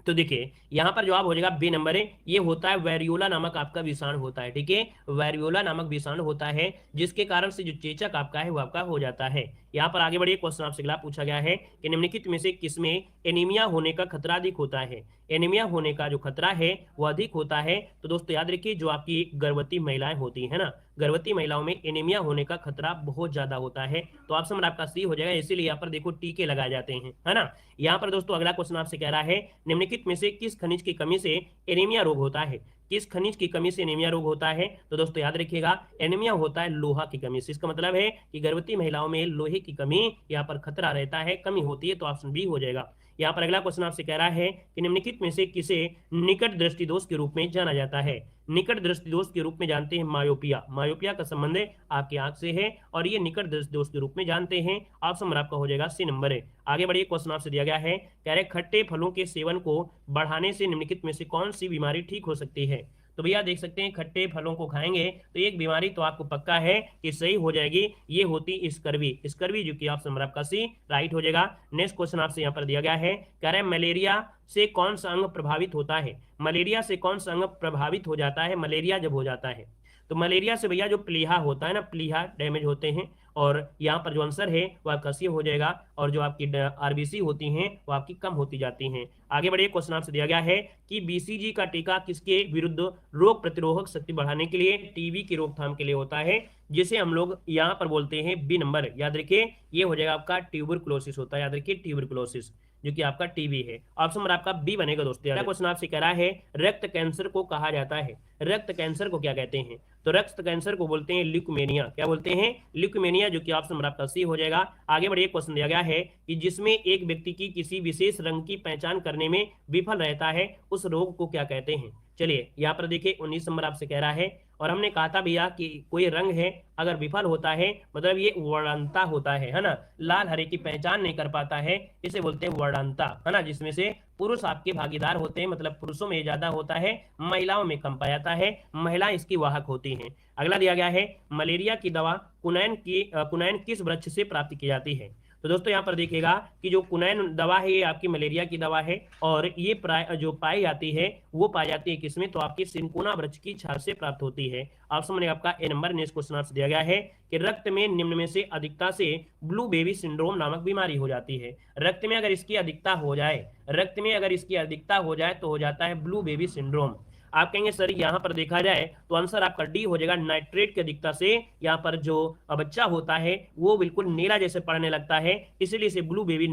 तो देखिए यहाँ पर जवाब हो जाएगा बी नंबर है, ये होता है वेरियोला नामक आपका विषाणु होता है। ठीक है, वेरियोला नामक विषाणु होता है जिसके कारण से जो चेचक आपका है वो आपका हो जाता है। यहाँ पर आगे बढ़िए, क्वेश्चन आपसे अगला पूछा गया है कि निम्नलिखित में से किसमें एनीमिया होने का खतरा अधिक होता है। एनीमिया होने का जो खतरा है वो अधिक होता है। तो दोस्तों याद रखिए, जो आपकी गर्भवती महिलाएं होती है ना, गर्भवती महिलाओं में एनीमिया होने का खतरा बहुत ज्यादा होता है। तो ऑप्शन आपका सी हो जाएगा, इसीलिए यहाँ पर देखो टीके लगाए जाते हैं, है ना। यहाँ पर दोस्तों अगला क्वेश्चन आपसे कह रहा है निम्नलिखित में से किस खनिज की कमी से एनीमिया रोग होता है। किस खनिज की कमी से एनीमिया रोग होता है। तो दोस्तों याद रखिएगा, एनीमिया होता है लोहा की कमी से। इसका मतलब है कि गर्भवती महिलाओं में लोहे की कमी यहाँ पर खतरा रहता है, कमी होती है। तो ऑप्शन बी हो जाएगा। यहाँ पर अगला क्वेश्चन आपसे कह रहा है कि निम्नलिखित में से किसे निकट दृष्टि दोष के रूप में जाना जाता है। निकट दृष्टि दोष के रूप में जानते हैं मायोपिया। मायोपिया का संबंध आपकी आंख से है और ये निकट दृष्टि दोष के रूप में जानते हैं। ऑप्शन नंबर आपका हो जाएगा सी नंबर है। आगे बढ़िए, क्वेश्चन आपसे दिया गया है, कह रहे खट्टे फलों के सेवन को बढ़ाने से निम्नलिखित में से कौन सी बीमारी ठीक हो सकती है। तो भैया देख सकते हैं, खट्टे फलों को खाएंगे तो एक बीमारी तो आपको पक्का है कि सही हो जाएगी, ये होती स्कर्वी। स्कर्वी जो कि ऑप्शन नंबर आपका सी राइट हो जाएगा। नेक्स्ट क्वेश्चन आपसे यहाँ पर दिया गया है, कह रहे हैं मलेरिया से कौन सा अंग प्रभावित होता है। मलेरिया से कौन सा अंग प्रभावित हो जाता है। मलेरिया जब हो जाता है तो मलेरिया से भैया जो प्लीहा होता है ना, प्लीहा डैमेज होते हैं। और यहाँ पर जो आंसर है वो आपका सी हो जाएगा। और जो आपकी आरबीसी होती हैं वो आपकी कम होती जाती हैं। आगे बढ़िए, क्वेश्चन आपसे दिया गया है कि बीसीजी का टीका किसके विरुद्ध रोग प्रतिरोधक शक्ति बढ़ाने के लिए, टीबी की रोकथाम के लिए होता है, जिसे हम लोग यहाँ पर बोलते हैं बी नंबर। याद रखिए, ये हो जाएगा आपका ट्यूबरकुलोसिस होता है। याद रखिए, ट्यूबरकुलोसिस जो कि आपका टीबी है। ऑप्शन नंबर आपका बी बनेगा दोस्तों। अगला क्वेश्चन आपसे कह रहा है रक्त कैंसर को कहा जाता है। रक्त कैंसर को क्या कहते हैं। तो रक्त कैंसर को बोलते हैं ल्यूकेमिया। क्या बोलते हैं, ल्यूकेमिया, जो कि ऑप्शन नंबर आपका सी हो जाएगा। आगे बढ़िए, क्वेश्चन दिया गया है कि जिसमें एक व्यक्ति की किसी विशेष रंग की पहचान करने में विफल रहता है, उस रोग को क्या कहते हैं। चलिए यहाँ पर देखिए 19 नंबर आपसे कह रहा है, और हमने कहा था भैया कि कोई रंग है अगर विफल होता है मतलब ये वर्णनता होता है ना, लाल हरे की पहचान नहीं कर पाता है, इसे बोलते हैं वर्णनता, है ना। जिसमें से पुरुष आपके भागीदार होते हैं, मतलब पुरुषों में ज्यादा होता है, महिलाओं में कम पाया जाता है, महिला इसकी वाहक होती हैं। अगला दिया गया है मलेरिया की दवा कुनैन किस वृक्ष से प्राप्त की जाती है। तो दोस्तों यहाँ पर देखिएगा कि जो कुनैन दवा है ये आपकी मलेरिया की दवा है, और ये जो पाई जाती है वो पाई जाती है किसमें, तो आपकी सिंकोना वृक्ष की छाल से प्राप्त होती है। ऑप्शन में आपका ए नंबर। नेक्स्ट क्वेश्चन आपसे दिया गया है कि रक्त में निम्न में से अधिकता से ब्लू बेबी सिंड्रोम नामक बीमारी हो जाती है। रक्त में अगर इसकी अधिकता हो जाए, रक्त में अगर इसकी अधिकता हो जाए तो हो जाता है ब्लू बेबी सिंड्रोम। आप कहेंगे सर यहाँ पर देखा जाए तो आंसर आपका डी हो जाएगा। नाइट्रेट की अधिकता से यहाँ पर जो बच्चा होता है वो बिल्कुल नीला जैसे पड़ने लगता है, इसीलिए इसे ब्लू बेबी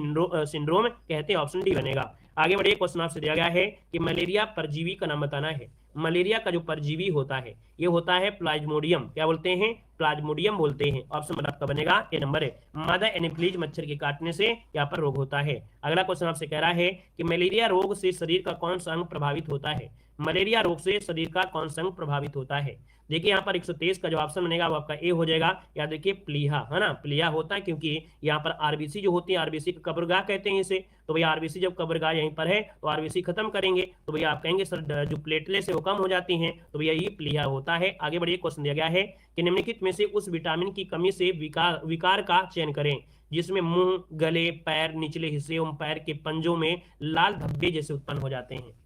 सिंड्रोम कहते हैं। ऑप्शन डी बनेगा। आगे बढ़िए, क्वेश्चन आपसे दिया गया है कि मलेरिया परजीवी का नाम बताना है। मलेरिया का जो परजीवी होता है ये होता है प्लाज्मोडियम। क्या बोलते हैं, प्लाज्मोडियम बोलते हैं। ऑप्शन आपका बनेगा ए नंबर है। मादा एनोफिलीज मच्छर के काटने से यहाँ पर रोग होता है। अगला क्वेश्चन आपसे कह रहा है कि मलेरिया रोग से शरीर का कौन सा अंग प्रभावित होता है। मलेरिया रोग से शरीर का कौन सा अंग प्रभावित होता है। देखिए यहाँ पर 123 का जो ऑप्शन बनेगा वो आपका ए हो जाएगा। याद देखिए प्लीहा, है ना, प्लीहा होता है क्योंकि यहाँ पर आरबीसी जो होती है, आरबीसी का कब्रगाह कहते हैं इसे। तो भैया आरबीसी जब कब्रगाह यहीं पर है तो आरबीसी खत्म करेंगे तो भैया आप कहेंगे सर जो प्लेटलेट्स है वो कम हो जाती हैं, तो भैया ये प्लीहा होता है। आगे बढ़िए, क्वेश्चन दिया गया है कि निम्नलिखित में से उस विटामिन की कमी से विकार का चयन करें जिसमें मुंह, गले, पैर, निचले हिस्से एवं पैर के पंजों में लाल धब्बे जैसे उत्पन्न हो जाते हैं।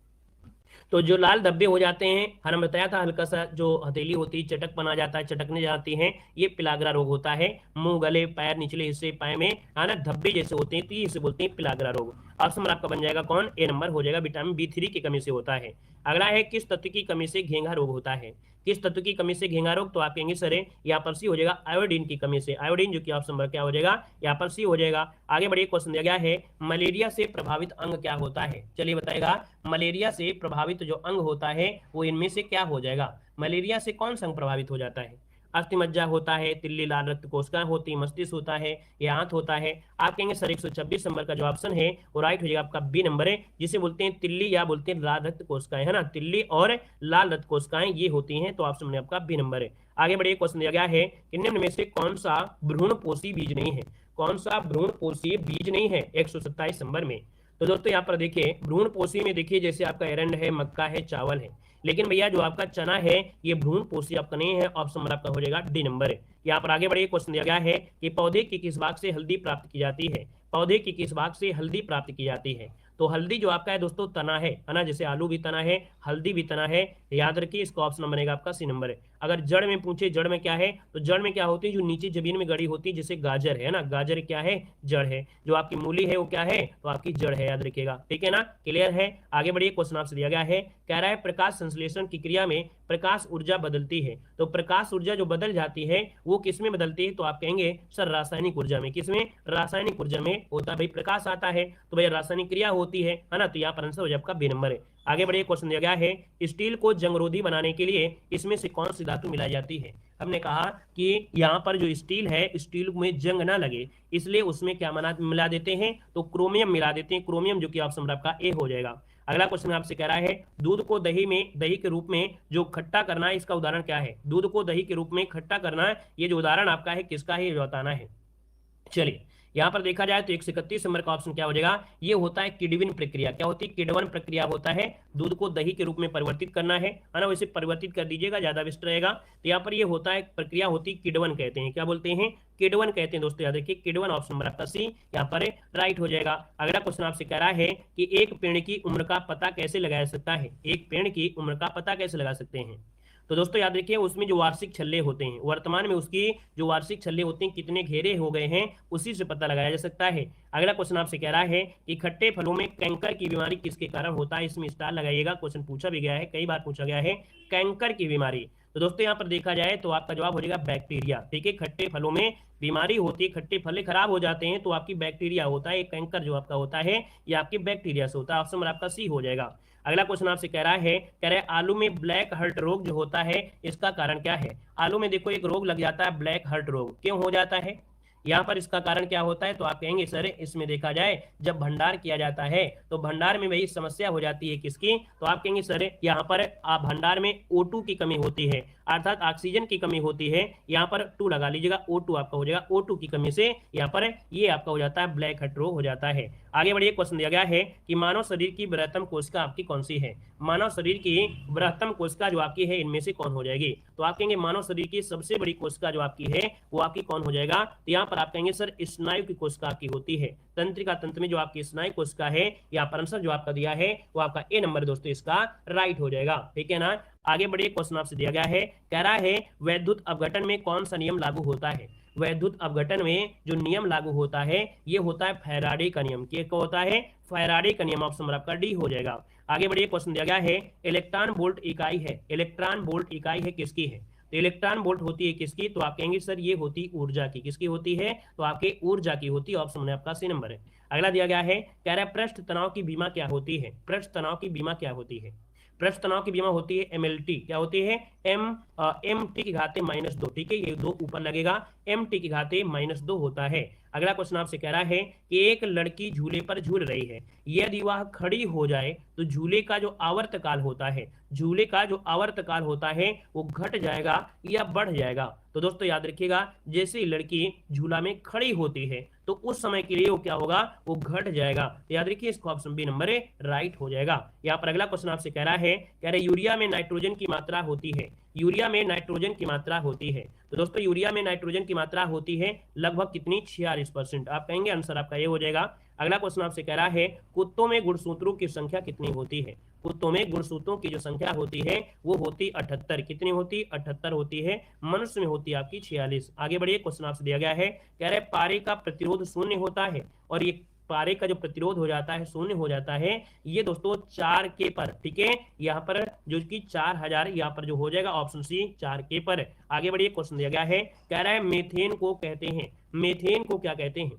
तो जो लाल धब्बे हो जाते हैं, हमने बताया था हल्का सा जो हथेली होती है चटक बना जाता है, चटकने जाती है, ये पिलाग्रा रोग होता है। मुंह, गले, पैर, निचले हिस्से पाए में ना धब्बे जैसे होते हैं, तो इसे बोलते हैं पिलाग्रा रोग। ऑप्शन आपका बन जाएगा कौन, ए नंबर हो जाएगा। विटामिन B3 की कमी से होता है। अगला है किस तत्व की कमी से घेंघा रोग होता है। किस तत्व की कमी से घेंघा रोग, तो आप कहेंगे सर यहाँ पर सी हो जाएगा आयोडीन की कमी से। आयोडीन जो कि ऑप्शन नंबर क्या हो जाएगा, यहाँ पर सी हो जाएगा। आगे बढ़िए, क्वेश्चन दिया गया है मलेरिया से प्रभावित अंग क्या होता है। चलिए बताएगा मलेरिया से प्रभावित जो अंग होता है वो इनमें से क्या हो जाएगा। मलेरिया से कौन सा अंग प्रभावित हो जाता है। अस्थिमज्जा होता है, तिल्ली लाल रक्त कोशिकाएं होती है, मस्तिष्क होता है, या आंत होता है। आप कहेंगे सर 126 नंबर का जो ऑप्शन है वो राइट हो जाएगा, आपका बी नंबर है, जिसे बोलते हैं तिल्ली या बोलते हैं लाल रक्त कोशिकाएं, है ना। तिल्ली और लाल रक्त कोशिकाएं ये होती हैं, तो ऑप्शन में आपका बी नंबर है। आगे बढ़िए, क्वेश्चन दिया गया है कि निम्न में से कौन सा भ्रूणपोषी बीज नहीं है। कौन सा भ्रूणपोषी बीज नहीं है 127 नंबर में। तो दोस्तों यहाँ पर देखिए भ्रूणपोषी में देखिए जैसे आपका एरंड है, मक्का है, चावल है, लेकिन भैया जो आपका चना है ये भ्रूणपोषी आपका नहीं है। ऑप्शन नंबर आपका हो जाएगा डी नंबर है। यहाँ पर आगे बढ़िए, क्वेश्चन दिया गया है कि पौधे की किस भाग से हल्दी प्राप्त की जाती है। पौधे की किस भाग से हल्दी प्राप्त की जाती है। तो हल्दी जो आपका है दोस्तों तना है ना, जैसे आलू भी तना है, हल्दी भी तना है, याद रखिए इसका ऑप्शन बनेगा आपका सी नंबर है। अगर जड़ में पूछे जड़ में क्या है, तो जड़ में क्या होती है, जो नीचे जमीन में गड़ी होती है, जैसे गाजर है ना, गाजर क्या है, जड़ है। जो आपकी मूली है वो क्या है, तो आपकी जड़ है, याद रखिएगा, ठीक है ना, क्लियर है। आगे बढ़िए, क्वेश्चन आपसे दिया गया है, कह रहा है प्रकाश संश्लेषण की क्रिया में प्रकाश ऊर्जा बदलती है। तो प्रकाश ऊर्जा जो बदल जाती है वो किसमें बदलती है, तो आप कहेंगे सर रासायनिक ऊर्जा में। किसमें, रासायनिक ऊर्जा में होता है भाई, प्रकाश आता है तो भाई रासायनिक क्रिया होती है ना, तो यहाँ पर आंसर हो जाए आपका बी नंबर है। आगे बढ़िए, क्वेश्चन दिया गया है, स्टील को जंगरोधी बनाने के लिए इसमें से कौन सी धातु मिलाई जाती है। हमने कहा कि यहाँ पर जो स्टील है, स्टील में जंग ना लगे इसलिए उसमें क्या मिला देते हैं, तो क्रोमियम मिला देते हैं, क्रोमियम, जो कि ऑप्शन आपका ए हो जाएगा। अगला क्वेश्चन आपसे कह रहा है, दूध को दही के रूप में जो खट्टा करना है, इसका उदाहरण क्या है। दूध को दही के रूप में खट्टा करना, ये जो उदाहरण आपका है किसका है, ये बताना है। चलिए, यहां पर देखा जाए तो 131 नंबर का ऑप्शन क्या हो जाएगा, ये होता है किडविन प्रक्रिया। क्या होती है, किडवन प्रक्रिया होता है, दूध को दही के रूप में परिवर्तित करना है ना, वैसे परिवर्तित कर दीजिएगा, ज्यादा बेस्ट रहेगा। तो यहाँ पर ये होता है प्रक्रिया होती है किडवन कहते हैं, क्या बोलते हैं, किडवन कहते हैं दोस्तों, याद रखिए किडवन, ऑप्शन नंबर आपका सी यहाँ पर राइट हो जाएगा। अगला क्वेश्चन आपसे कह रहा है कि एक पेड़ की उम्र का पता कैसे लगाया सकता है, एक पेड़ की उम्र का पता कैसे लगा सकते हैं। तो दोस्तों याद रखिए, उसमें जो वार्षिक छल्ले होते हैं, वर्तमान में उसकी जो वार्षिक छल्ले होते हैं कितने घेरे हो गए हैं, उसी से पता लगाया जा सकता है। अगला क्वेश्चन आपसे कह रहा है कि खट्टे फलों में कैंकर की बीमारी किसके कारण होता है, इसमें स्टार लगाइएगा, क्वेश्चन पूछा भी गया है, कई बार पूछा गया है, कैंकर की बीमारी। तो दोस्तों यहाँ पर देखा जाए तो आपका जवाब हो जाएगा बैक्टीरिया, ठीक है। खट्टे फलों में बीमारी होती है, खट्टे फल खराब हो जाते हैं तो आपकी बैक्टीरिया होता है, कैंकर जो आपका होता है ये आपकी बैक्टीरिया से होता है, ऑप्शन आपका सी हो जाएगा। अगला क्वेश्चन आपसे कह रहा है, आलू में ब्लैक हर्ट रोग जो होता है इसका कारण क्या है। आलू में देखो एक रोग लग जाता है ब्लैक हर्ट रोग, क्यों हो जाता है, यहाँ पर इसका कारण क्या होता है, तो आप कहेंगे सर इसमें देखा जाए जब भंडार किया जाता है तो भंडार में वही समस्या हो जाती है किसकी, तो आप कहेंगे सर यहाँ पर भंडार में O2 की कमी होती है, अर्थात ऑक्सीजन की कमी होती है। यहाँ पर 2 लगा लीजिएगा, O2 आपका हो जाएगा, O2 की कमी से यहाँ पर ये आपका हो जाता है ब्लैक हर्ट रोग हो जाता है। आगे बढ़िए, क्वेश्चन दिया गया है कि मानव शरीर की बृहत्तम कोशिका आपकी कौन सी है। मानव शरीर की बृहत्तम कोशिका जो आपकी है इनमें से कौन हो जाएगी, तो आप कहेंगे मानव शरीर की सबसे बड़ी कोशिका जो आपकी है वो आपकी कौन हो जाएगा, तो यहाँ पर आप कहेंगे सर स्नायु की कोशिका आपकी होती है। तंत्रिका तंत्र में जो आपकी स्नायु कोशिका है, यहाँ पर आंसर जो आपका दिया है वो आपका ए नंबर दोस्तों इसका राइट हो जाएगा, ठीक है ना। आगे बढ़िए, क्वेश्चन आपसे दिया गया है, कह रहा है वैद्युत अपघटन में कौन सा नियम लागू होता है। वैद्युत अपघटन में जो नियम लागू होता है ये होता है फैराडे का नियम, क्या होता है, फैराडे का नियम, ऑप्शन आपका डी हो जाएगा। आगे बढ़िए, क्वेश्चन दिया गया है, इलेक्ट्रॉन वोल्ट इकाई है, इलेक्ट्रॉन वोल्ट इकाई है किसकी है, तो इलेक्ट्रॉन वोल्ट होती है किसकी, तो आप कहेंगे सर ये होती ऊर्जा की, किसकी होती है, तो आपके ऊर्जा की होती है, ऑप्शन आपका सी नंबर है। अगला दिया गया है, कह रहा है पृष्ठ तनाव की बीमा क्या होती है, पृष्ठ तनाव की बीमा क्या होती है, पृष्ठ तनाव की बीमा होती है MLT, क्या होती है, MT की घाते -2, ठीक है, ये 2 ऊपर लगेगा, MT की घाते -2 होता है। अगला क्वेश्चन आपसे कह रहा है कि एक लड़की झूले पर झूल रही है, यदि वह खड़ी हो जाए तो झूले का जो आवर्तकाल होता है, झूले का जो आवर्तकाल होता है वो घट जाएगा या बढ़ जाएगा। तो दोस्तों याद रखिएगा, जैसे ही लड़की झूला में खड़ी होती है तो उस समय के लिए वो क्या होगा, वो घट जाएगा। तो याद रखिए इसको ऑप्शन बी नंबर राइट हो जाएगा। यहाँ पर अगला क्वेश्चन आपसे कह रहा है, यूरिया में नाइट्रोजन की मात्रा होती है, यूरिया में नाइट्रोजन की मात्रा होती है। तो दोस्तों यूरिया में नाइट्रोजन की मात्रा होती है लगभग कितनी, 46%, आप कहेंगे आंसर आपका ये हो जाएगा। अगला क्वेश्चन आपसे कह रहा है, कुत्तों में गुणसूत्रों की संख्या कितनी होती है, कुत्तों में गुणसूत्रों की जो संख्या होती है वो होती 78, कितनी होती, 78 होती है, मनुष्य में होती है आपकी 46। आगे बढ़िए, क्वेश्चन आपसे दिया गया है, कह रहे पारे का प्रतिरोध शून्य होता है, और ये पारे का जो प्रतिरोध हो जाता है शून्य हो जाता है ये दोस्तों 4K पर, ठीक है, यहाँ पर जो कि 4000 यहाँ पर जो हो जाएगा ऑप्शन सी 4K पर। आगे बढ़िए, क्वेश्चन दिया गया है, कह रहा है मेथेन को कहते हैं, मेथेन को क्या कहते हैं,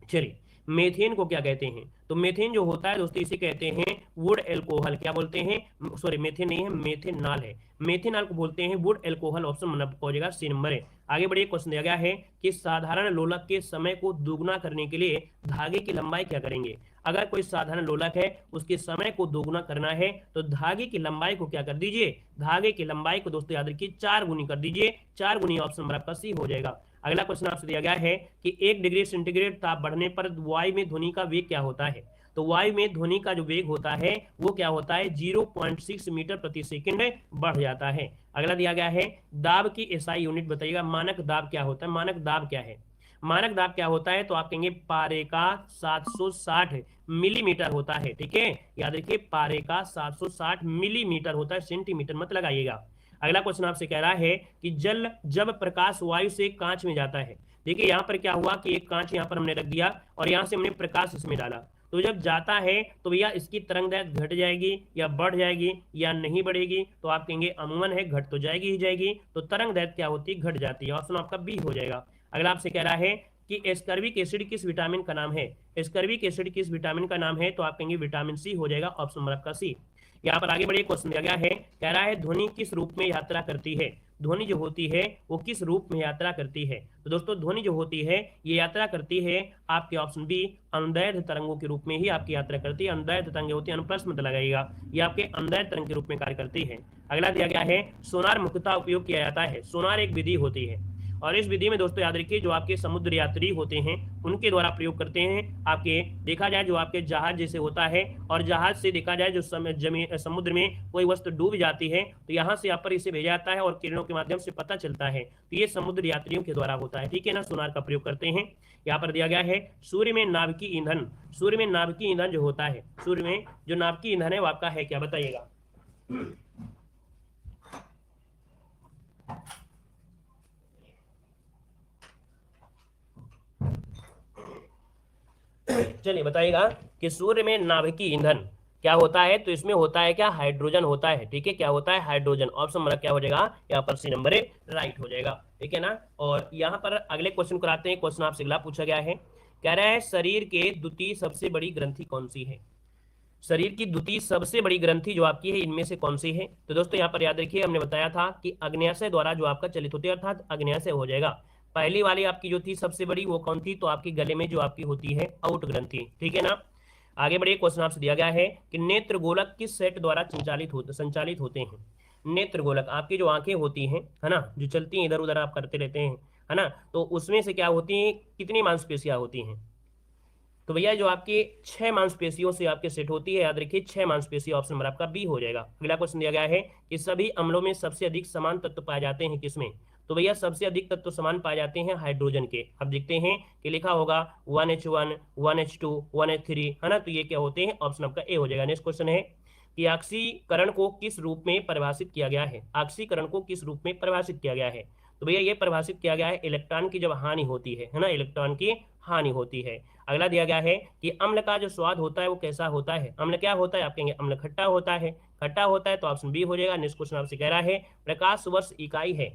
चलिए मेथेन को क्या कहते हैं, तो मेथेन जो होता है दोस्तों इसे कहते हैं वुड एल्कोहल, क्या बोलते हैं, सॉरी मेथेन नहीं है, मेथेनॉल है, मेथेनॉल को बोलते हैं वुड एल्कोहल, ऑप्शन हो जाएगा सी नंबर है। आगे बढ़िए, क्वेश्चन दिया गया है कि साधारण लोलक के समय को दोगुना करने के लिए धागे की लंबाई क्या करेंगे। अगर कोई साधारण लोलक है उसके समय को दोगुना करना है तो धागे की लंबाई को क्या कर दीजिए, धागे की लंबाई को दोस्तों याद रखिए 4 गुनी कर दीजिए, 4 गुनी, ऑप्शन नंबर आपका सी हो जाएगा। अगला क्वेश्चन आपसे दिया गया है कि 1 डिग्री सेंटीग्रेड ताप बढ़ने पर वायु में ध्वनि का वेग क्या होता है, तो वायु में ध्वनि का जो वेग होता है वो क्या होता है, 0.6 मीटर प्रति सेकंड बढ़ जाता है। अगला दिया गया है दाब की SI यूनिट बताइएगा, मानक दाब क्या होता है, मानक दाब क्या है, मानक दाब क्या होता है, तो आप कहेंगे पारे का 760 मिलीमीटर होता है। ठीक है, याद रखिए पारे का 760 मिलीमीटर होता है, सेंटीमीटर मत लगाइएगा। अगला क्वेश्चन आपसे कह रहा है कि जल जब प्रकाश वायु से कांच में जाता है। देखिए यहाँ पर क्या हुआ कि एक कांच यहाँ पर हमने रख दिया और यहाँ से हमने प्रकाश इसमें डाला, तो जब जाता है तो भैया इसकी तरंग दैर्घ्य घट जाएगी या बढ़ जाएगी या नहीं बढ़ेगी, तो आप कहेंगे अमूमन है घट तो जाएगी ही जाएगी, तो तरंग दैर्घ्य क्या होती है, घट जाती है। ऑप्शन आपका बी हो जाएगा। अगला आपसे कह रहा है कि एस्कर्बिक एसिड किस विटामिन का नाम है। एस्कर्बिक एसिड किस विटामिन का नाम है, तो आप कहेंगे विटामिन सी हो जाएगा। ऑप्शन नंबर आपका सी। यहाँ पर आगे बढ़िए, क्वेश्चन दिया गया है, कह रहा है ध्वनि किस रूप में यात्रा करती है। ध्वनि जो होती है वो किस रूप में यात्रा करती है, तो दोस्तों ध्वनि जो होती है ये यात्रा करती है आपके ऑप्शन बी अनुदैर्ध्य तरंगों के रूप में ही आपकी यात्रा करती है। अनुदैर्ध्य तरंगें होती है, अनुप्रश्न मत लगाइएगा, ये आपके अनुदैर्ध्य तरंग के रूप में कार्य करती है। अगला दिया गया है सोनार मुख्यतः उपयोग किया जाता है। सोनार एक विधि होती है और इस विधि में दोस्तों याद रखिए जो आपके समुद्र यात्री होते हैं उनके द्वारा प्रयोग करते हैं। आपके देखा जाए जो आपके जहाज जैसे होता है और जहाज से देखा जाए जो समुद्र में कोई वस्तु डूब जाती है तो यहाँ से यहाँ पर इसे भेजा जाता है और किरणों के माध्यम से पता चलता है, तो ये समुद्र यात्रियों के द्वारा होता है। ठीक है ना, सोनार का प्रयोग करते हैं। यहाँ पर दिया गया है सूर्य में नाभिकीय ईंधन। सूर्य में नाभिकीय ईंधन जो होता है, सूर्य में जो नाभिकीय ईंधन है वो आपका है क्या, बताइएगा। चलिए बताइएगा कि सूर्य में नाभिकीय ईंधन क्या होता है, तो इसमें होता है क्या, हाइड्रोजन होता है। ठीक है, क्या होता है, हाइड्रोजन। ऑप्शन नंबर क्या हो जाएगा, यहाँ पर सी नंबर राइट हो जाएगा। ठीक है ना, और यहाँ पर अगले क्वेश्चन को आते हैं। क्वेश्चन आपसे अगला पूछा गया है, कह रहा है शरीर के द्वितीय सबसे बड़ी ग्रंथि कौन सी है। शरीर की द्वितीय सबसे बड़ी ग्रंथि जो आपकी है इनमें से कौन सी है, तो दोस्तों यहाँ पर याद रखिए हमने बताया था कि अग्न्याशय द्वारा जो आपका चलित होती है, अर्थात अग्न्याशय हो जाएगा। पहली वाली आपकी जो थी सबसे बड़ी वो कौन थी, तो आपकी गले में जो आपकी होती है आउट ग्रंथि। ठीक है ना, आगे बढ़िए, क्वेश्चन आपसे दिया गया है कि नेत्र गोलक किस सेट द्वारा संचालित होते हैं। नेत्र गोलक आपकी जो आंखें होती हैं है ना, जो चलती हैं इधर उधर आप करते रहते हैं है ना, तो उसमें से क्या होती है, कितनी मांसपेशियां होती हैं, तो भैया जो आपकी 6 मांसपेशियों से आपके सेट होती है। याद रखिए 6 मांसपेशियां। ऑप्शन नंबर आपका बी हो जाएगा। अगला क्वेश्चन दिया गया है कि सभी अम्लों में सबसे अधिक समान तत्व पाए जाते हैं किसमें, तो भैया सबसे अधिक तत्व समान पाए जाते हैं हाइड्रोजन के। अब देखते हैं कि लिखा होगा 1H1 1H2 1H3 है ना, तो ये क्या होते हैं, ऑप्शन आपका ए हो जाएगा। नेक्स्ट क्वेश्चन है कि ऑक्सीकरण को किस रूप में परिभाषित किया गया है। ऑक्सीकरण को किस रूप में परिभाषित किया गया है, तो भैया ये परिभाषित किया गया है इलेक्ट्रॉन की जब हानि होती है ना, इलेक्ट्रॉन की हानि होती है। अगला दिया गया है कि अम्ल का जो स्वाद होता है वो कैसा होता है। अम्ल क्या होता है, आप कहेंगे अम्ल खट्टा होता है। खट्टा होता है तो ऑप्शन बी हो जाएगा। नेक्स्ट क्वेश्चन आपसे कह रहा है प्रकाश वर्ष इकाई है।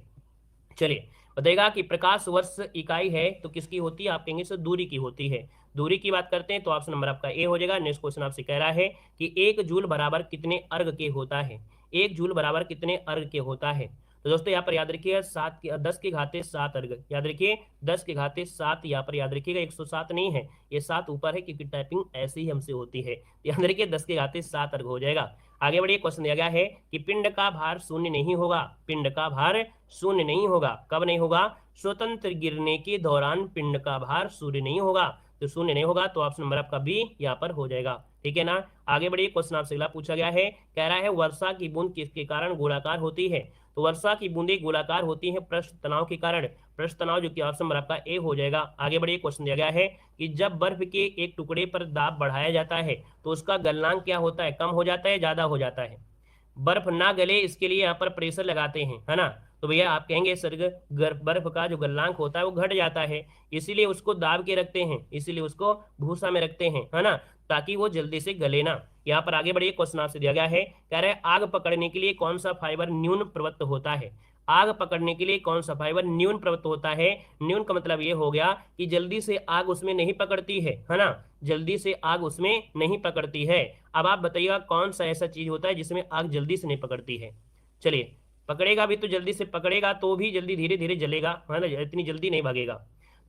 चलिए बताइएगा कि प्रकाश वर्ष इकाई है तो किसकी होती है, आप कहेंगे सर दूरी की होती है। दूरी की बात करते हैं तो ऑप्शन नंबर आपका ए हो जाएगा। नेक्स्ट क्वेश्चन आपसे कह रहा है कि 1 जूल बराबर कितने अर्घ के होता है। 1 जूल बराबर कितने अर्घ के होता है, तो दोस्तों यहाँ पर याद रखिएगा 10 के घाते 7 अर्घ। याद रखिए 10 के घाते 7, यहाँ पर याद रखिएगा 107 नहीं है, ये 7 ऊपर है क्योंकि टाइपिंग ऐसे ही हमसे होती है। याद रखिए 10 के घाते 7 अर्घ हो जाएगा। आगे बढ़िए, क्वेश्चन दिया गया है कि पिंड का भार शून्य नहीं होगा। पिंड का भार शून्य नहीं होगा, कब नहीं होगा, स्वतंत्र गिरने के दौरान पिंड का भार शून्य नहीं होगा, तो शून्य नहीं होगा, तो ऑप्शन नंबर आपका बी यहाँ पर हो जाएगा। ठीक है ना, आगे बढ़िए, क्वेश्चन आपसे अगला पूछा गया है, कह रहा है वर्षा की बूंद किसके कारण गोलाकार होती है, तो वर्षा की बूंदें गोलाकार होती हैं पृष्ठ तनाव के कारण। पृष्ठ तनाव जो कि ऑप्शन नंबर आपका ए हो जाएगा। आगे बढ़िए, क्वेश्चन दिया गया है कि जब बर्फ के एक टुकड़े पर दाब बढ़ाया जाता है तो उसका गलनांक क्या होता है, कम हो जाता है ज्यादा हो जाता है। बर्फ ना गले इसके लिए यहाँ पर प्रेशर लगाते हैं है ना, तो भैया आप कहेंगे सर बर्फ का जो गलनांक होता है वो घट जाता है, इसीलिए उसको दाब के रखते हैं, इसीलिए उसको भूसा में रखते हैं है ना, ताकि वो जल्दी से गले ना। यहाँ पर आगे बढ़िए, क्वेश्चन आपसे दिया गया है, कह रहे हैं आग पकड़ने के लिए कौन सा फाइबर न्यून प्रवृत्त होता है। आग पकड़ने के लिए कौन सा फाइबर न्यून प्रवृत्त होता है। न्यून का मतलब ये हो गया कि जल्दी से आग उसमें नहीं पकड़ती है ना, जल्दी से आग उसमें नहीं पकड़ती है। अब आप बताइएगा कौन सा ऐसा चीज होता है जिसमें आग जल्दी से नहीं पकड़ती है। चलिए पकड़ेगा भी तो जल्दी से पकड़ेगा तो भी जल्दी धीरे धीरे जलेगा है ना, इतनी जल्दी नहीं भागेगा,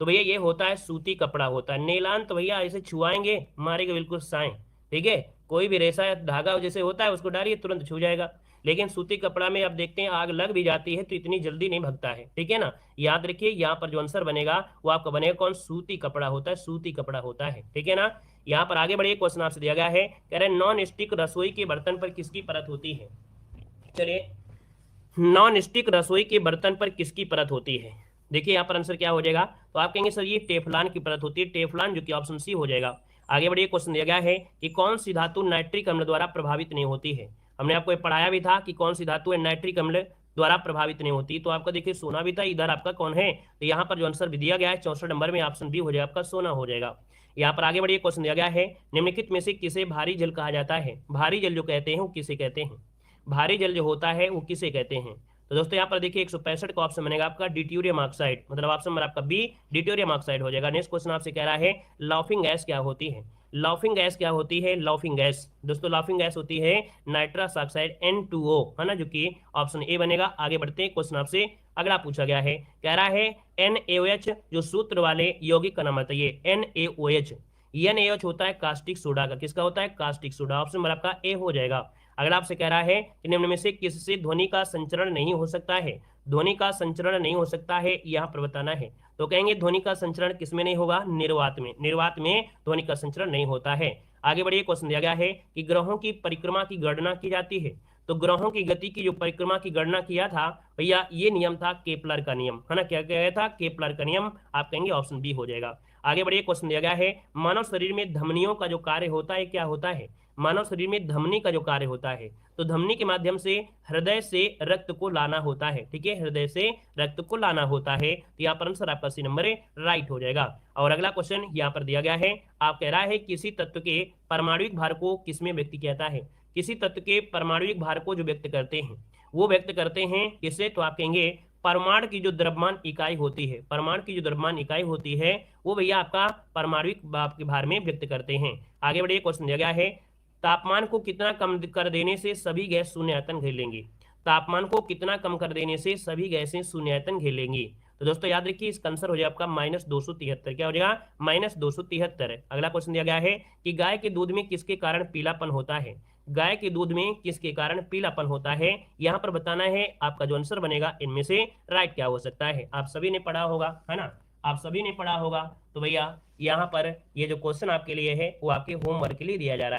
तो भैया ये होता है सूती कपड़ा होता है। नेलान तो भैया ऐसे छुआएंगे मारेगा बिल्कुल साए, ठीक है, कोई भी रेशा धागा जैसे होता है उसको डालिए तुरंत छू जाएगा, लेकिन सूती कपड़ा में आप देखते हैं आग लग भी जाती है तो इतनी जल्दी नहीं भगता है। ठीक है ना, याद रखिए यहाँ पर जो आंसर बनेगा वो आपका बनेगा कौन, सूती कपड़ा होता है, सूती कपड़ा होता है। ठीक है ना, यहाँ पर आगे बढ़िए, क्वेश्चन आपसे दिया गया है, कह रहे नॉन स्टिक रसोई के बर्तन पर किसकी परत होती है। चलिए नॉन स्टिक रसोई के बर्तन पर किसकी परत होती है, देखिए यहाँ पर आंसर क्या हो जाएगा, तो आप कहेंगे सर ये टेफ्लॉन की परत होती है, टेफ्लॉन, जो कि ऑप्शन सी हो जाएगा। आगे बढ़िए, क्वेश्चन दिया गया है कि कौन सी धातु नाइट्रिक अम्ल द्वारा प्रभावित नहीं होती है। हमने आपको पढ़ाया भी था कि कौन सी धातु है नाइट्रिक अम्ल द्वारा प्रभावित नहीं होती, तो आपका देखिए सोना भी था, इधर आपका कौन है, तो यहाँ पर जो आंसर भी दिया गया है 64 नंबर में ऑप्शन बी हो जाएगा, आपका सोना हो जाएगा। यहाँ पर आगे बढ़िए, क्वेश्चन दिया गया है निम्नलिखित में से किसे भारी जल कहा जाता है। भारी जल जो कहते हैं वो किसे कहते हैं, भारी जल जो होता है वो किसे कहते हैं। तो दोस्तों यहाँ पर देखिए 165 का ऑप्शन बनेगा आपका ड्यूटेरियम ऑक्साइड, मतलब ऑप्शन नंबर आपका बी ड्यूटेरियम ऑक्साइड हो जाएगा। नेक्स्ट क्वेश्चन आपसे कह रहा है लाफिंग गैस क्या होती है। लाफिंग गैस क्या होती है, लाफिंग गैस दोस्तों, लाफिंग गैस होती है नाइट्रस ऑक्साइड N2O, है ना, जो कि ऑप्शन ए बनेगा। आगे बढ़ते हैं, क्वेश्चन आपसे अगला पूछा गया है, कह रहा है NaOH जो सूत्र वाले यौगिक का नाम बताइए। NaOH, NaOH होता है कास्टिक सोडा का, किसका होता है, कास्टिक सोडा, ऑप्शन नंबर आपका ए हो जाएगा। अगर आपसे कह रहा है कि निम्न में से किससे ध्वनि का संचरण नहीं हो सकता है, ध्वनि का संचरण नहीं हो सकता है यहाँ पर बताना है, तो कहेंगे ध्वनि का संचरण किसमें नहीं होगा, निर्वात में, निर्वात में ध्वनि का संचरण नहीं होता है। आगे बढ़िए, क्वेश्चन दिया गया है कि ग्रहों की परिक्रमा की गणना की जाती है, तो ग्रहों की गति की जो परिक्रमा की गणना किया था भैया, ये नियम था केपलर का नियम, है ना, क्या गया था, केपलर का नियम, आप कहेंगे ऑप्शन बी हो जाएगा। आगे बढ़िए, क्वेश्चन दिया गया है मानव शरीर में धमनियों का जो कार्य होता है क्या होता है, मानव शरीर में धमनी का जो कार्य होता है, तो धमनी के माध्यम से हृदय से रक्त को लाना होता है, ठीक है, हृदय से रक्त को लाना होता है, तो यहाँ पर आंसर आपका सी नंबर राइट हो जाएगा। और अगला क्वेश्चन यहाँ पर दिया गया है, आप कह रहा है किसी तत्व के परमाणुविक भार को किसमें व्यक्त किया जाता है, किसी तत्व के परमाणुविक भार को जो व्यक्त करते हैं वो व्यक्त करते हैं किससे, तो आप कहेंगे परमाणु की जो द्रव्यमान इकाई होती है, परमाणु की जो द्रव्यमान इकाई होती है वो भैया आपका परमाणुविक भार में व्यक्त करते हैं। आगे बढ़िए, क्वेश्चन दिया गया है तापमान को कितना कम कर देने से सभी गैस शून्य आयतन घेर लेंगी, तापमान को कितना कम कर देने से सभी गैसें शून्य आयतन घेर लेंगी। तो दोस्तों याद रखिए इसका आंसर हो जाएगा आपका -273, क्या हो जाएगा, -273। अगला क्वेश्चन दिया गया है कि गाय के दूध में किसके कारण पीलापन होता है, गाय के दूध में किसके कारण पीलापन होता है, यहाँ पर बताना है। आपका जो आंसर बनेगा इनमें से राइट क्या हो सकता है, आप सभी ने पढ़ा होगा, है ना, आप सभी ने पढ़ा होगा। तो भैया यहाँ पर ये जो क्वेश्चन आपके लिए है वो आपके होमवर्क के लिए दिया जा रहा है।